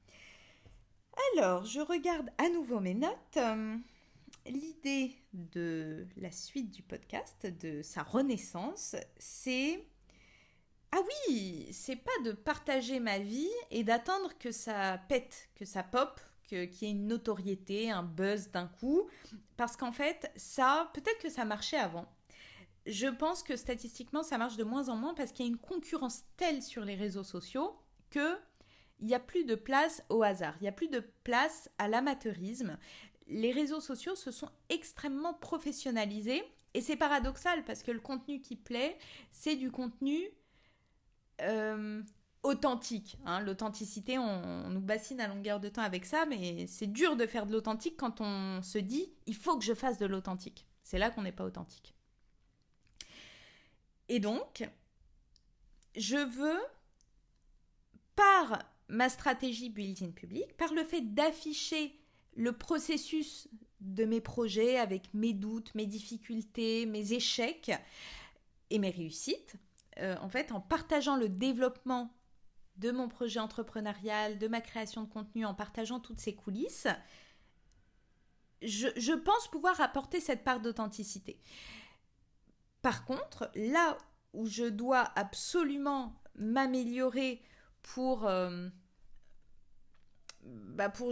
S1: Alors, je regarde à nouveau mes notes. L'idée de la suite du podcast, de sa renaissance, c'est... Ah oui, c'est pas de partager ma vie et d'attendre que ça pète, que ça pop, qu'il y ait une notoriété, un buzz d'un coup. Parce qu'en fait, ça, peut-être que ça marchait avant. Je pense que statistiquement, ça marche de moins en moins parce qu'il y a une concurrence telle sur les réseaux sociaux qu'il n'y a plus de place au hasard, il n'y a plus de place à l'amateurisme. Les réseaux sociaux se sont extrêmement professionnalisés et c'est paradoxal parce que le contenu qui plaît, c'est du contenu authentique. L'authenticité, on nous bassine à longueur de temps avec ça, mais c'est dur de faire de l'authentique quand on se dit « il faut que je fasse de l'authentique ». C'est là qu'on n'est pas authentique. Et donc, je veux, par ma stratégie built-in public, par le fait d'afficher le processus de mes projets avec mes doutes, mes difficultés, mes échecs et mes réussites, en fait, en partageant le développement de mon projet entrepreneurial, de ma création de contenu, en partageant toutes ces coulisses, je pense pouvoir apporter cette part d'authenticité. Par contre, là où je dois absolument m'améliorer pour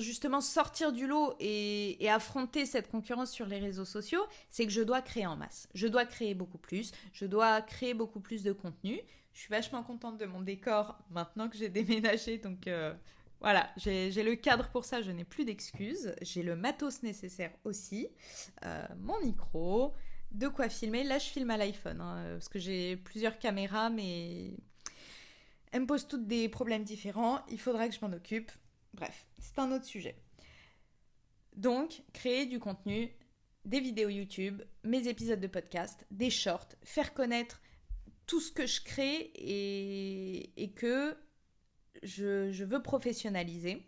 S1: justement sortir du lot et affronter cette concurrence sur les réseaux sociaux, c'est que je dois créer en masse. Je dois créer beaucoup plus, je dois créer beaucoup plus de contenu. Je suis vachement contente de mon décor maintenant que j'ai déménagé, donc voilà, j'ai le cadre pour ça, je n'ai plus d'excuses. J'ai le matos nécessaire aussi, mon micro, de quoi filmer. Là, je filme à l'iPhone, parce que j'ai plusieurs caméras, mais elles me posent toutes des problèmes différents. Il faudra que je m'en occupe. Bref, c'est un autre sujet. Donc, créer du contenu, des vidéos YouTube, mes épisodes de podcast, des shorts, faire connaître tout ce que je crée et que je veux professionnaliser.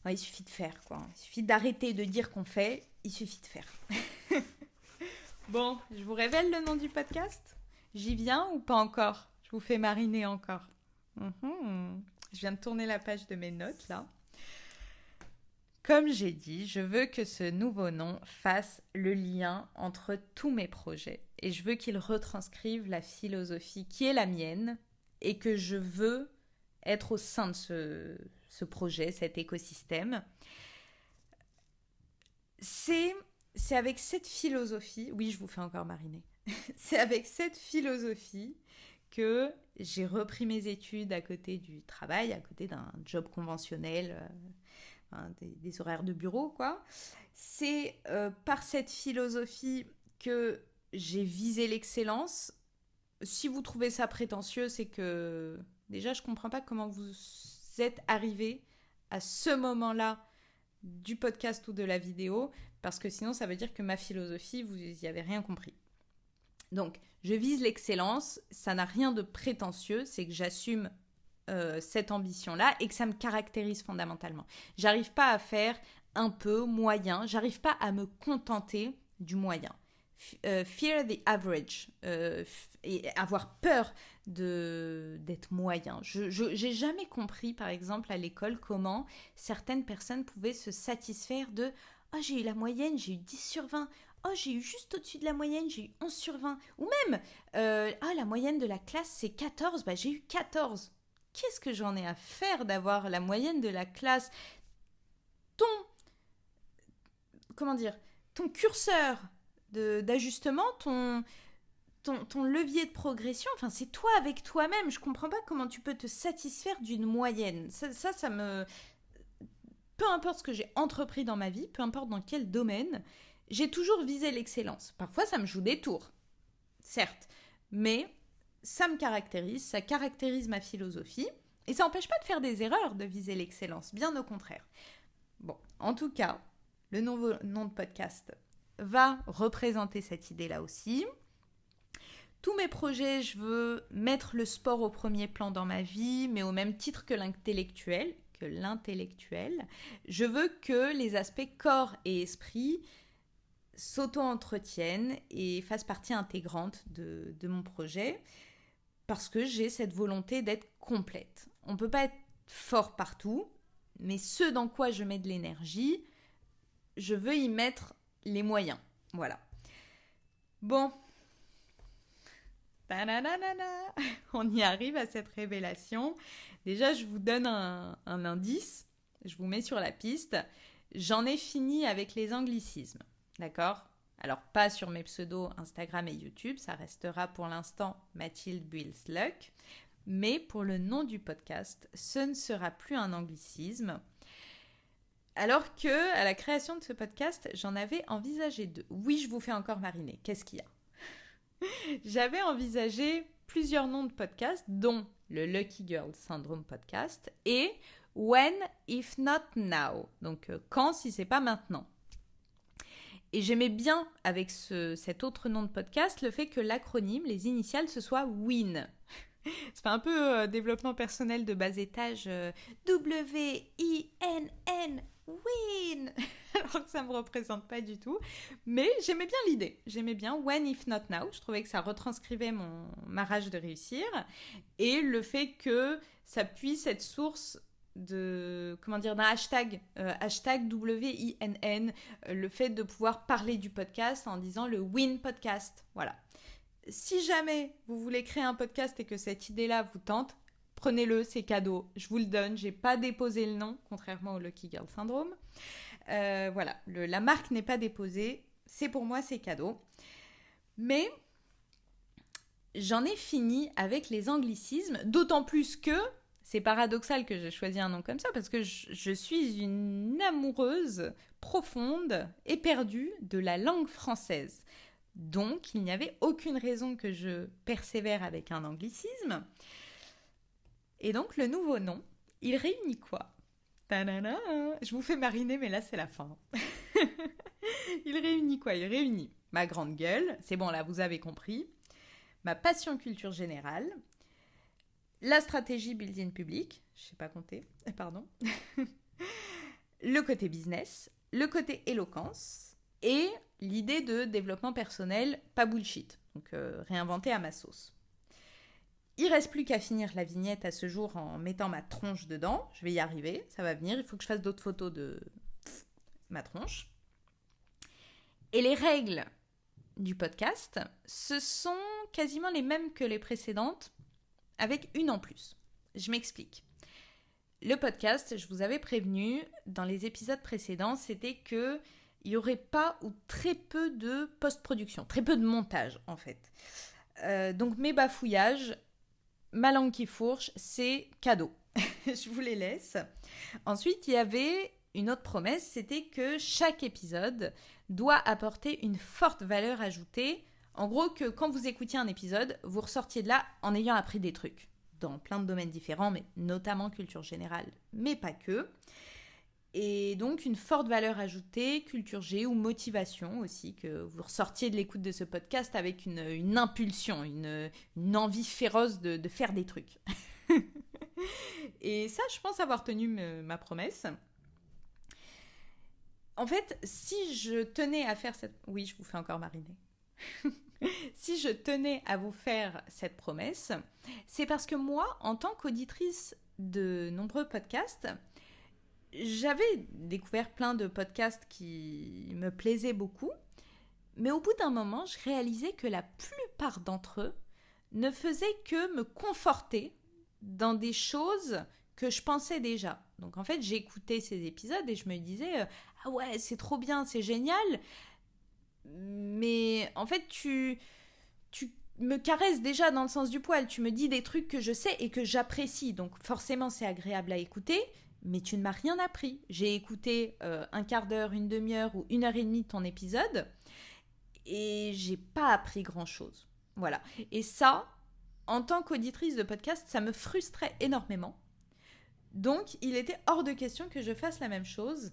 S1: Il suffit de faire, quoi. Il suffit d'arrêter de dire qu'on fait, il suffit de faire. Bon, je vous révèle le nom du podcast ? J'y viens ou pas encore ? Je vous fais mariner encore. Je viens de tourner la page de mes notes, là. Comme j'ai dit, je veux que ce nouveau nom fasse le lien entre tous mes projets. Et je veux qu'il retranscrive la philosophie qui est la mienne et que je veux être au sein de ce projet, cet écosystème. C'est avec cette philosophie... Oui, je vous fais encore mariner. C'est avec cette philosophie que j'ai repris mes études à côté du travail, à côté d'un job conventionnel, des horaires de bureau, quoi. C'est par cette philosophie que j'ai visé l'excellence. Si vous trouvez ça prétentieux, c'est que déjà, je ne comprends pas comment vous êtes arrivé à ce moment-là du podcast ou de la vidéo, parce que sinon, ça veut dire que ma philosophie, vous n'y avez rien compris. Donc, je vise l'excellence, ça n'a rien de prétentieux, c'est que j'assume cette ambition-là et que ça me caractérise fondamentalement. J'arrive pas à faire un peu moyen, j'arrive pas à me contenter du moyen. Fear the average, et avoir peur d'être moyen. J'ai jamais compris, par exemple, à l'école, comment certaines personnes pouvaient se satisfaire de « Oh, j'ai eu la moyenne, j'ai eu 10 sur 20 ». Oh, j'ai eu juste au-dessus de la moyenne, j'ai eu 11 sur 20. Ou même, la moyenne de la classe, c'est 14, j'ai eu 14. Qu'est-ce que j'en ai à faire d'avoir la moyenne de la classe ? Ton curseur d'ajustement, ton levier de progression, enfin, c'est toi avec toi-même. Je comprends pas comment tu peux te satisfaire d'une moyenne. Ça me... Peu importe ce que j'ai entrepris dans ma vie, peu importe dans quel domaine, j'ai toujours visé l'excellence. Parfois, ça me joue des tours, certes, mais ça me caractérise, ça caractérise ma philosophie, et ça n'empêche pas de faire des erreurs, de viser l'excellence, bien au contraire. Bon, en tout cas, le nouveau nom de podcast va représenter cette idée-là aussi. Tous mes projets, je veux mettre le sport au premier plan dans ma vie, mais au même titre que l'intellectuel. Je veux que les aspects corps et esprit s'auto-entretiennent et fassent partie intégrante de mon projet, parce que j'ai cette volonté d'être complète. On ne peut pas être fort partout, mais ce dans quoi je mets de l'énergie, je veux y mettre les moyens. Voilà. Bon. On y arrive à cette révélation. Déjà, je vous donne un indice. Je vous mets sur la piste. J'en ai fini avec les anglicismes. D'accord ? Alors, pas sur mes pseudos Instagram et YouTube. Ça restera pour l'instant Mathilde Builds-Luck. Mais pour le nom du podcast, ce ne sera plus un anglicisme. Alors que, à la création de ce podcast, j'en avais envisagé 2. Oui, je vous fais encore mariner. Qu'est-ce qu'il y a ? J'avais envisagé plusieurs noms de podcasts, dont le Lucky Girl Syndrome podcast et When If Not Now, donc quand si c'est pas maintenant. Et j'aimais bien avec cet autre nom de podcast le fait que l'acronyme, les initiales, ce soit WIN. C'est un peu développement personnel de bas étage, W-I-N-N, WIN. Alors que ça ne me représente pas du tout. Mais j'aimais bien l'idée. J'aimais bien When If Not Now. Je trouvais que ça retranscrivait ma rage de réussir. Et le fait que ça puisse être source d'un hashtag, hashtag WINN, le fait de pouvoir parler du podcast en disant le Win Podcast. Voilà. Si jamais vous voulez créer un podcast et que cette idée-là vous tente, prenez-le, c'est cadeau. Je vous le donne. J'ai pas déposé le nom, contrairement au Lucky Girl Syndrome. Voilà, la marque n'est pas déposée. C'est pour moi, c'est cadeau. Mais j'en ai fini avec les anglicismes, d'autant plus que c'est paradoxal que j'ai choisi un nom comme ça, parce que je suis une amoureuse profonde, éperdue de la langue française. Donc, il n'y avait aucune raison que je persévère avec un anglicisme. Et donc, le nouveau nom, il réunit quoi ? Ta-da-da. Je vous fais mariner, mais là, c'est la fin. Il réunit quoi ? Il réunit ma grande gueule, c'est bon, là, vous avez compris, ma passion culture générale, la stratégie build-in public, je sais pas compter, pardon, le côté business, le côté éloquence et l'idée de développement personnel pas bullshit, donc réinventer à ma sauce. Il reste plus qu'à finir la vignette à ce jour en mettant ma tronche dedans. Je vais y arriver, ça va venir. Il faut que je fasse d'autres photos de ma tronche. Et les règles du podcast, ce sont quasiment les mêmes que les précédentes, avec une en plus. Je m'explique. Le podcast, je vous avais prévenu dans les épisodes précédents, c'était qu'il n'y aurait pas ou très peu de post-production, très peu de montage en fait. Donc mes bafouillages, ma langue qui fourche, c'est cadeau. Je vous les laisse. Ensuite, il y avait une autre promesse, c'était que chaque épisode doit apporter une forte valeur ajoutée. En gros, que quand vous écoutiez un épisode, vous ressortiez de là en ayant appris des trucs. Dans plein de domaines différents, mais notamment culture générale, mais pas que. Et donc, une forte valeur ajoutée, culture G ou motivation aussi, que vous ressortiez de l'écoute de ce podcast avec une impulsion, une envie féroce de faire des trucs. Et ça, je pense avoir tenu ma promesse. En fait, si je tenais à faire cette... Oui, je vous fais encore mariner. Si je tenais à vous faire cette promesse, c'est parce que moi, en tant qu'auditrice de nombreux podcasts, j'avais découvert plein de podcasts qui me plaisaient beaucoup, mais au bout d'un moment, je réalisais que la plupart d'entre eux ne faisaient que me conforter dans des choses que je pensais déjà. Donc en fait, j'écoutais ces épisodes et je me disais « Ah ouais, c'est trop bien, c'est génial !» Mais en fait, me caresses déjà dans le sens du poil. Tu me dis des trucs que je sais et que j'apprécie. Donc forcément, c'est agréable à écouter. Mais tu ne m'as rien appris. J'ai écouté un quart d'heure, une demi-heure ou 1 heure et demie de ton épisode. Et j'ai pas appris grand-chose. Voilà. Et ça, en tant qu'auditrice de podcast, ça me frustrait énormément. Donc, il était hors de question que je fasse la même chose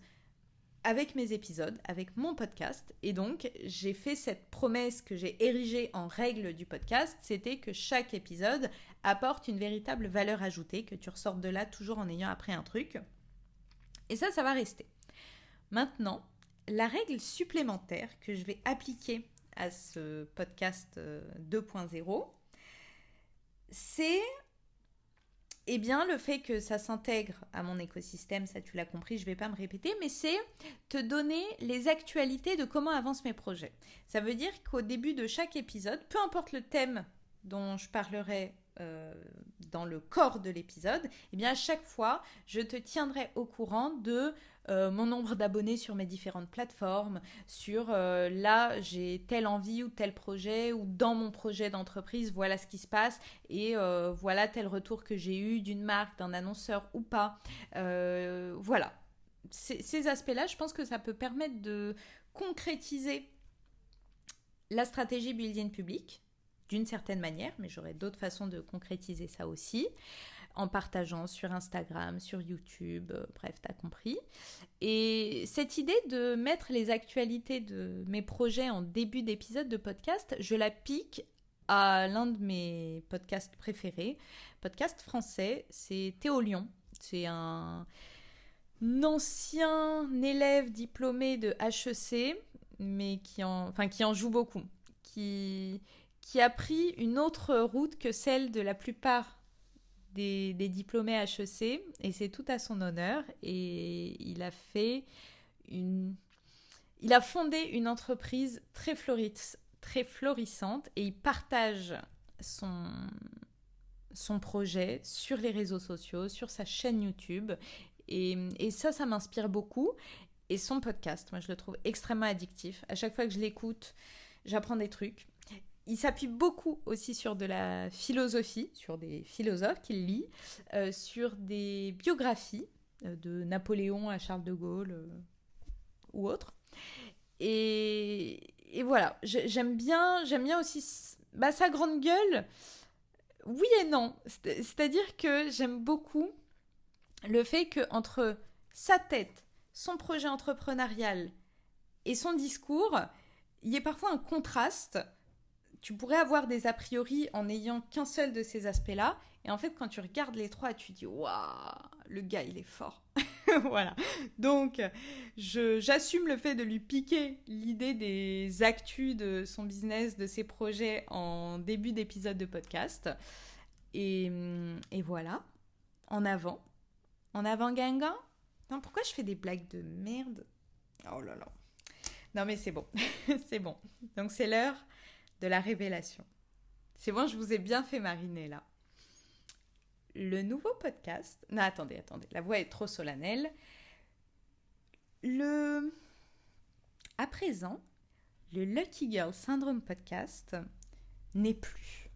S1: avec mes épisodes, avec mon podcast. Et donc, j'ai fait cette promesse que j'ai érigée en règle du podcast, c'était que chaque épisode apporte une véritable valeur ajoutée, que tu ressortes de là toujours en ayant appris un truc. Et ça va rester. Maintenant, la règle supplémentaire que je vais appliquer à ce podcast 2.0, c'est le fait que ça s'intègre à mon écosystème, ça tu l'as compris, je ne vais pas me répéter, mais c'est te donner les actualités de comment avancent mes projets. Ça veut dire qu'au début de chaque épisode, peu importe le thème dont je parlerai dans le corps de l'épisode, à chaque fois, je te tiendrai au courant de mon nombre d'abonnés sur mes différentes plateformes, sur là, j'ai telle envie ou tel projet, ou dans mon projet d'entreprise, voilà ce qui se passe, et voilà tel retour que j'ai eu d'une marque, d'un annonceur ou pas. Voilà. Ces aspects-là, je pense que ça peut permettre de concrétiser la stratégie Build-in Public, d'une certaine manière, mais j'aurai d'autres façons de concrétiser ça aussi, en partageant sur Instagram, sur YouTube, bref, t'as compris. Et cette idée de mettre les actualités de mes projets en début d'épisode de podcast, je la pique à l'un de mes podcasts préférés, podcast français, c'est Théo-Lion. C'est un ancien élève diplômé de HEC, mais qui en joue beaucoup, qui a pris une autre route que celle de la plupart des diplômés HEC, et c'est tout à son honneur. Et il a fondé une entreprise très florissante, et il partage son projet sur les réseaux sociaux, sur sa chaîne YouTube, et ça m'inspire beaucoup. Et son podcast, moi je le trouve extrêmement addictif. À chaque fois que je l'écoute, j'apprends des trucs. Il s'appuie beaucoup aussi sur de la philosophie, sur des philosophes qu'il lit, sur des biographies de Napoléon à Charles de Gaulle ou autres. Et voilà, j'aime bien aussi sa grande gueule. Oui et non, c'est-à-dire que j'aime beaucoup le fait qu'entre sa tête, son projet entrepreneurial et son discours, il y ait parfois un contraste. Tu pourrais avoir des a priori en n'ayant qu'un seul de ces aspects-là. Et en fait, quand tu regardes les trois, tu te dis « Waouh, le gars, il est fort !» Voilà. Donc, j'assume le fait de lui piquer l'idée des actus de son business, de ses projets en début d'épisode de podcast. Et voilà. En avant. En avant, Guingamp. Non, pourquoi je fais des blagues de merde ? Oh là là. Non, mais c'est bon. C'est bon. Donc, c'est l'heure de la révélation. C'est bon, je vous ai bien fait mariner là. Le nouveau podcast... Non, attendez, la voix est trop solennelle. À présent, le Lucky Girl Syndrome podcast n'est plus.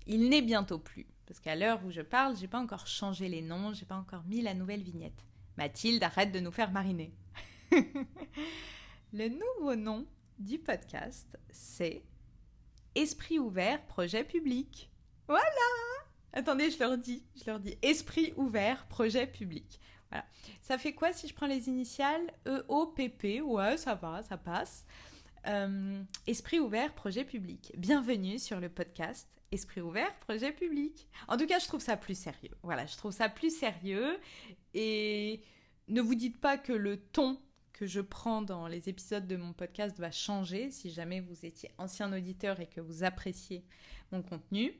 S1: Il n'est bientôt plus. Parce qu'à l'heure où je parle, j'ai pas encore changé les noms, j'ai pas encore mis la nouvelle vignette. Mathilde, arrête de nous faire mariner. Le nouveau nom du podcast, c'est Esprit ouvert, projet public. Voilà. Attendez, je leur dis. Esprit ouvert, projet public. Voilà. Ça fait quoi si je prends les initiales EOPP? Ouais, ça va, ça passe. Esprit ouvert, projet public. Bienvenue sur le podcast Esprit ouvert, projet public. En tout cas, je trouve ça plus sérieux. Voilà, je trouve ça plus sérieux. Et ne vous dites pas que le ton que je prends dans les épisodes de mon podcast va changer si jamais vous étiez ancien auditeur et que vous appréciez mon contenu.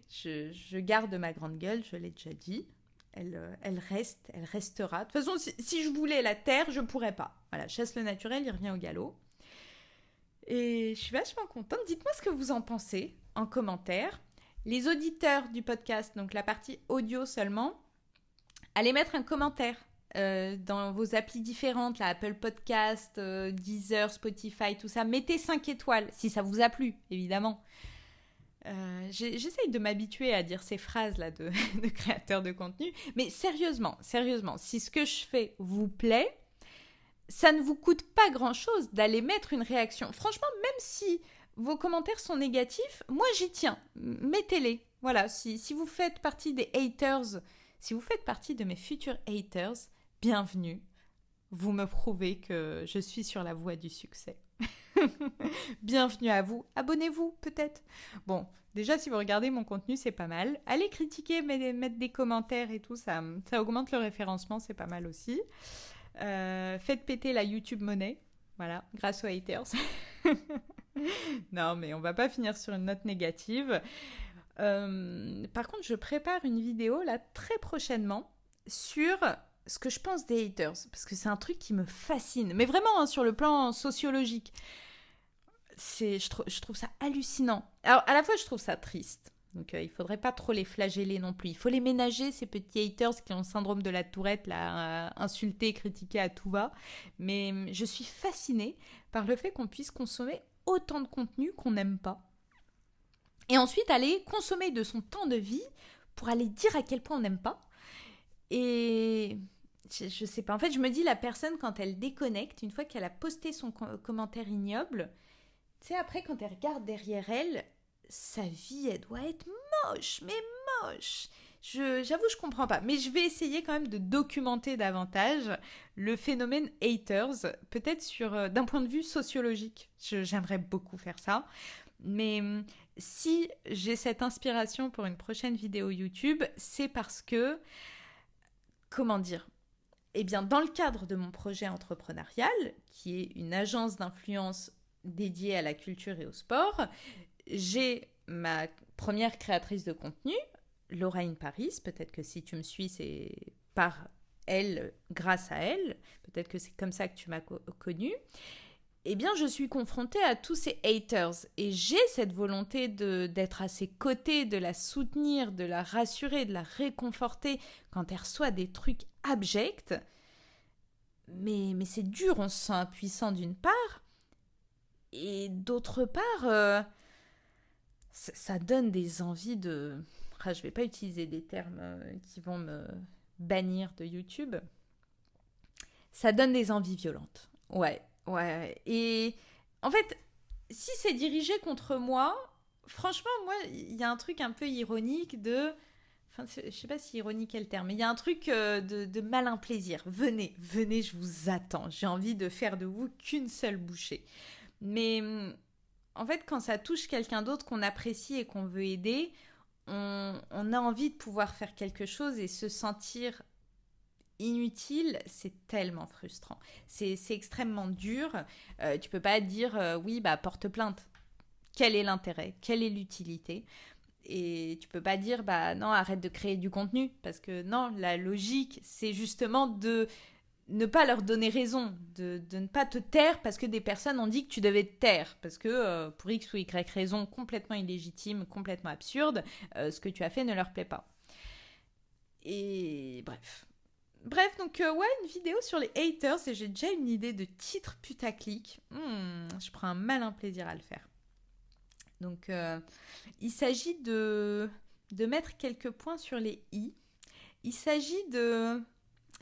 S1: Je garde ma grande gueule, je l'ai déjà dit. Elle restera. De toute façon, si je voulais la terre, je pourrais pas. Voilà, chasse le naturel, il revient au galop. Et je suis vachement contente. Dites-moi ce que vous en pensez en commentaire. Les auditeurs du podcast, donc la partie audio seulement, allez mettre un commentaire dans vos applis différentes, là, Apple Podcast, Deezer, Spotify, tout ça. Mettez 5 étoiles, si ça vous a plu, évidemment. J'essaye de m'habituer à dire ces phrases-là de créateur de contenu. Mais sérieusement, si ce que je fais vous plaît, ça ne vous coûte pas grand-chose d'aller mettre une réaction. Franchement, même si vos commentaires sont négatifs, moi j'y tiens. Mettez-les. Voilà, si vous faites partie des haters, si vous faites partie de mes futurs haters, bienvenue. Vous me prouvez que je suis sur la voie du succès. Bienvenue à vous. Abonnez-vous peut-être. Bon, déjà si vous regardez mon contenu, c'est pas mal. Allez critiquer, mettre des commentaires et tout, ça augmente le référencement, c'est pas mal aussi. Faites péter la YouTube monnaie, voilà, grâce aux haters. Non, mais on va pas finir sur une note négative. Par contre, je prépare une vidéo là très prochainement sur ce que je pense des haters, parce que c'est un truc qui me fascine, mais vraiment sur le plan sociologique. Je trouve ça hallucinant. Alors, à la fois, je trouve ça triste. Donc, il faudrait pas trop les flageller non plus. Il faut les ménager, ces petits haters qui ont le syndrome de la tourette, là, insulter, critiquer à tout va. Mais je suis fascinée par le fait qu'on puisse consommer autant de contenu qu'on n'aime pas. Et ensuite, aller consommer de son temps de vie pour aller dire à quel point on n'aime pas. Et je sais pas. En fait, je me dis, la personne, quand elle déconnecte, une fois qu'elle a posté son commentaire ignoble, tu sais, après, quand elle regarde derrière elle, sa vie, elle doit être moche, mais moche. J'avoue, je comprends pas. Mais je vais essayer quand même de documenter davantage le phénomène haters, peut-être d'un point de vue sociologique. J'aimerais beaucoup faire ça. Mais si j'ai cette inspiration pour une prochaine vidéo YouTube, c'est parce que, comment dire ? Eh bien, dans le cadre de mon projet entrepreneurial, qui est une agence d'influence dédiée à la culture et au sport, j'ai ma première créatrice de contenu, Laura in Paris. Peut-être que si tu me suis, c'est par elle, grâce à elle. Peut-être que c'est comme ça que tu m'as connue. Eh bien, je suis confrontée à tous ces haters. Et j'ai cette volonté d'être à ses côtés, de la soutenir, de la rassurer, de la réconforter quand elle reçoit des trucs abjects. Mais c'est dur, on se sent impuissant d'une part. Et d'autre part, ça donne des envies de... je ne vais pas utiliser des termes qui vont me bannir de YouTube. Ça donne des envies violentes. Ouais. Et en fait, si c'est dirigé contre moi, franchement, moi, il y a un truc un peu ironique de... Enfin, je sais pas si ironique est le terme, mais il y a un truc de malin plaisir. Venez, je vous attends. J'ai envie de faire de vous qu'une seule bouchée. Mais en fait, quand ça touche quelqu'un d'autre qu'on apprécie et qu'on veut aider, on a envie de pouvoir faire quelque chose et se sentir inutile, c'est tellement frustrant. C'est extrêmement dur. Tu peux pas dire oui, bah porte plainte. Quel est l'intérêt ? Quelle est l'utilité ? Et tu peux pas dire bah non, arrête de créer du contenu, parce que non, la logique, c'est justement de ne pas leur donner raison, de ne pas te taire parce que des personnes ont dit que tu devais te taire, parce que pour X ou Y raison complètement illégitime, complètement absurde, ce que tu as fait ne leur plaît pas. Et Bref, donc ouais, une vidéo sur les haters, et j'ai déjà une idée de titre putaclic. Je prends un malin plaisir à le faire. Donc, il s'agit de mettre quelques points sur les i. Il s'agit de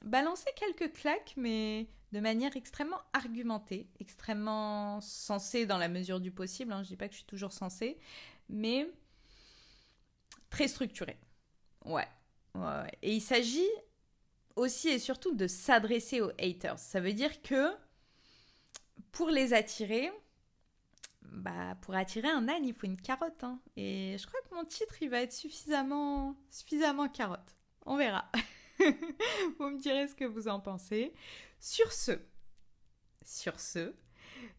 S1: balancer quelques claques, mais de manière extrêmement argumentée, extrêmement sensée dans la mesure du possible. Je ne dis pas que je suis toujours sensée, mais très structurée. Ouais. Et il s'agit aussi et surtout de s'adresser aux haters. Ça veut dire que pour les attirer... pour attirer un âne, il faut une carotte. Et je crois que mon titre, il va être suffisamment carotte. On verra. Vous me direz ce que vous en pensez. Sur ce,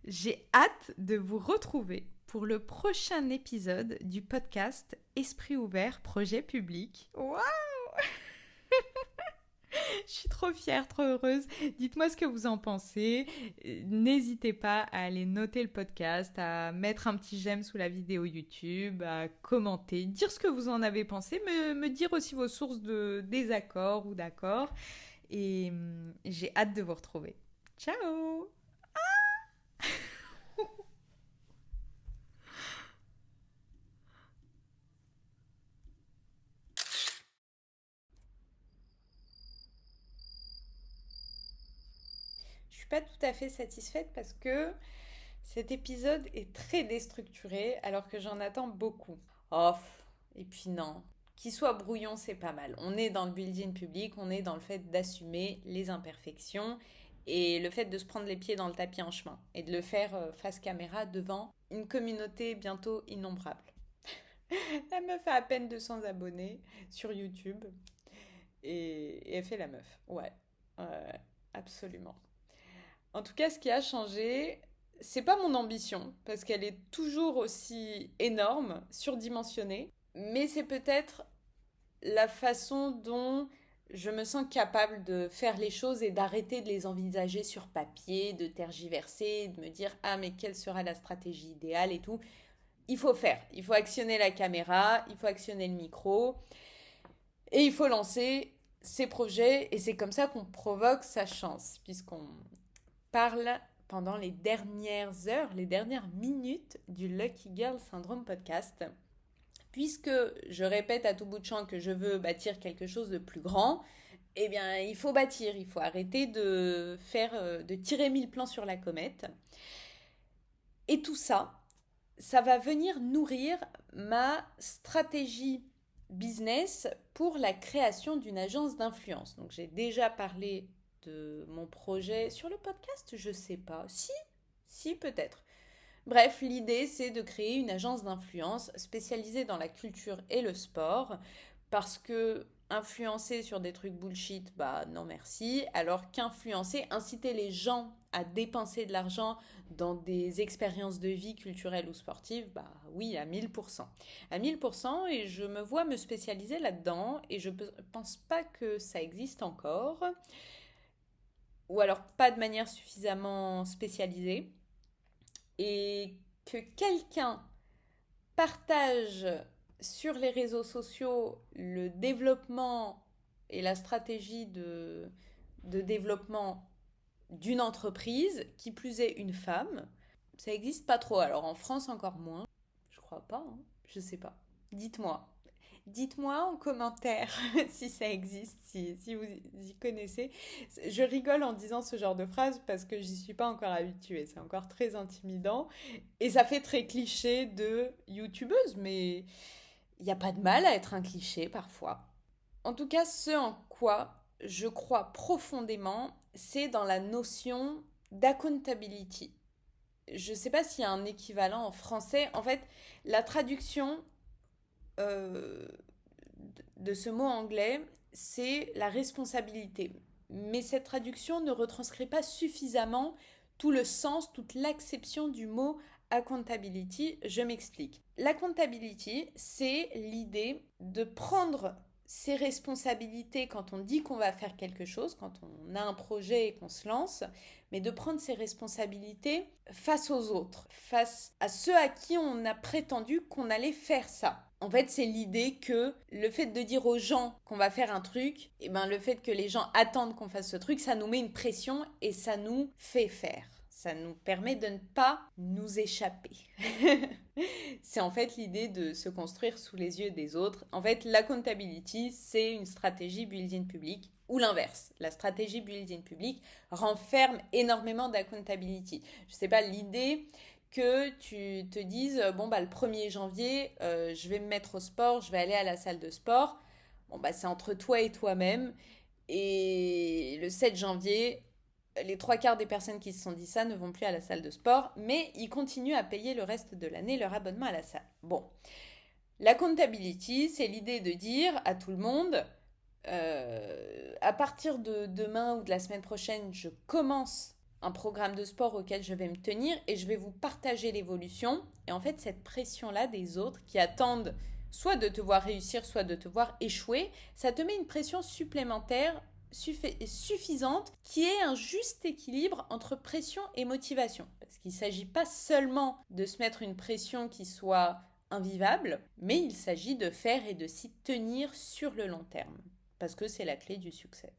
S1: j'ai hâte de vous retrouver pour le prochain épisode du podcast Esprit ouvert, projet public. Waouh! Je suis trop fière, trop heureuse. Dites-moi ce que vous en pensez. N'hésitez pas à aller noter le podcast, à mettre un petit j'aime sous la vidéo YouTube, à commenter, dire ce que vous en avez pensé, me dire aussi vos sources de désaccord ou d'accord. Et j'ai hâte de vous retrouver. Ciao! suis pas tout à fait satisfaite parce que cet épisode est très déstructuré alors que j'en attends beaucoup. Oh, et puis non. Qu'il soit brouillon, c'est pas mal. On est dans le building public, on est dans le fait d'assumer les imperfections et le fait de se prendre les pieds dans le tapis en chemin et de le faire face caméra devant une communauté bientôt innombrable. La meuf a à peine 200 abonnés sur YouTube et elle fait la meuf. Ouais, absolument. En tout cas, ce qui a changé, c'est pas mon ambition, parce qu'elle est toujours aussi énorme, surdimensionnée, mais c'est peut-être la façon dont je me sens capable de faire les choses et d'arrêter de les envisager sur papier, de tergiverser, de me dire ah mais quelle sera la stratégie idéale et tout. Il faut faire, il faut actionner la caméra, il faut actionner le micro et il faut lancer ses projets et c'est comme ça qu'on provoque sa chance puisqu'on parle pendant les dernières heures, les dernières minutes du Lucky Girl Syndrome podcast. Puisque je répète à tout bout de champ que je veux bâtir quelque chose de plus grand, eh bien, il faut bâtir, il faut arrêter de tirer 1000 plans sur la comète. Et tout ça, ça va venir nourrir ma stratégie business pour la création d'une agence d'influence. Donc, j'ai déjà parlé de mon projet sur le podcast, je sais pas. Si, peut-être. Bref, l'idée, c'est de créer une agence d'influence spécialisée dans la culture et le sport, parce que influencer sur des trucs bullshit, bah non merci, alors qu'influencer, inciter les gens à dépenser de l'argent dans des expériences de vie culturelles ou sportives, bah oui, à 1000%. À 1000%, et je me vois me spécialiser là-dedans, et je pense pas que ça existe encore, ou alors pas de manière suffisamment spécialisée et que quelqu'un partage sur les réseaux sociaux le développement et la stratégie de développement d'une entreprise, qui plus est une femme, ça n'existe pas trop. Alors en France encore moins, je crois pas, hein, je sais pas. Dites-moi. Dites-moi en commentaire si ça existe, si vous y connaissez. Je rigole en disant ce genre de phrase parce que j'y suis pas encore habituée. C'est encore très intimidant. Et ça fait très cliché de youtubeuse, mais il n'y a pas de mal à être un cliché parfois. En tout cas, ce en quoi je crois profondément, c'est dans la notion d'accountability. Je ne sais pas s'il y a un équivalent en français. En fait, la traduction euh, de ce mot anglais, c'est la responsabilité. Mais cette traduction ne retranscrit pas suffisamment tout le sens, toute l'acception du mot accountability. Je m'explique. L'accountability, c'est l'idée de prendre ses responsabilités quand on dit qu'on va faire quelque chose, quand on a un projet et qu'on se lance, mais de prendre ses responsabilités face aux autres, face à ceux à qui on a prétendu qu'on allait faire ça. En fait, c'est l'idée que le fait de dire aux gens qu'on va faire un truc, et ben le fait que les gens attendent qu'on fasse ce truc, ça nous met une pression et ça nous fait faire. Ça nous permet de ne pas nous échapper. C'est en fait l'idée de se construire sous les yeux des autres. En fait, l'accountability, c'est une stratégie build-in public ou l'inverse. La stratégie build-in public renferme énormément d'accountability. Je sais pas, l'idée que tu te dises, bon, bah, le 1er janvier, je vais me mettre au sport, je vais aller à la salle de sport. Bon, bah, c'est entre toi et toi-même. Et le 7 janvier, les 3 quarts des personnes qui se sont dit ça ne vont plus à la salle de sport, mais ils continuent à payer le reste de l'année leur abonnement à la salle. Bon, l'accountability, c'est l'idée de dire à tout le monde, à partir de demain ou de la semaine prochaine, je commence un programme de sport auquel je vais me tenir et je vais vous partager l'évolution. Et en fait, cette pression-là des autres qui attendent soit de te voir réussir, soit de te voir échouer, ça te met une pression supplémentaire suffisante qui est un juste équilibre entre pression et motivation. Parce qu'il ne s'agit pas seulement de se mettre une pression qui soit invivable, mais il s'agit de faire et de s'y tenir sur le long terme. Parce que c'est la clé du succès.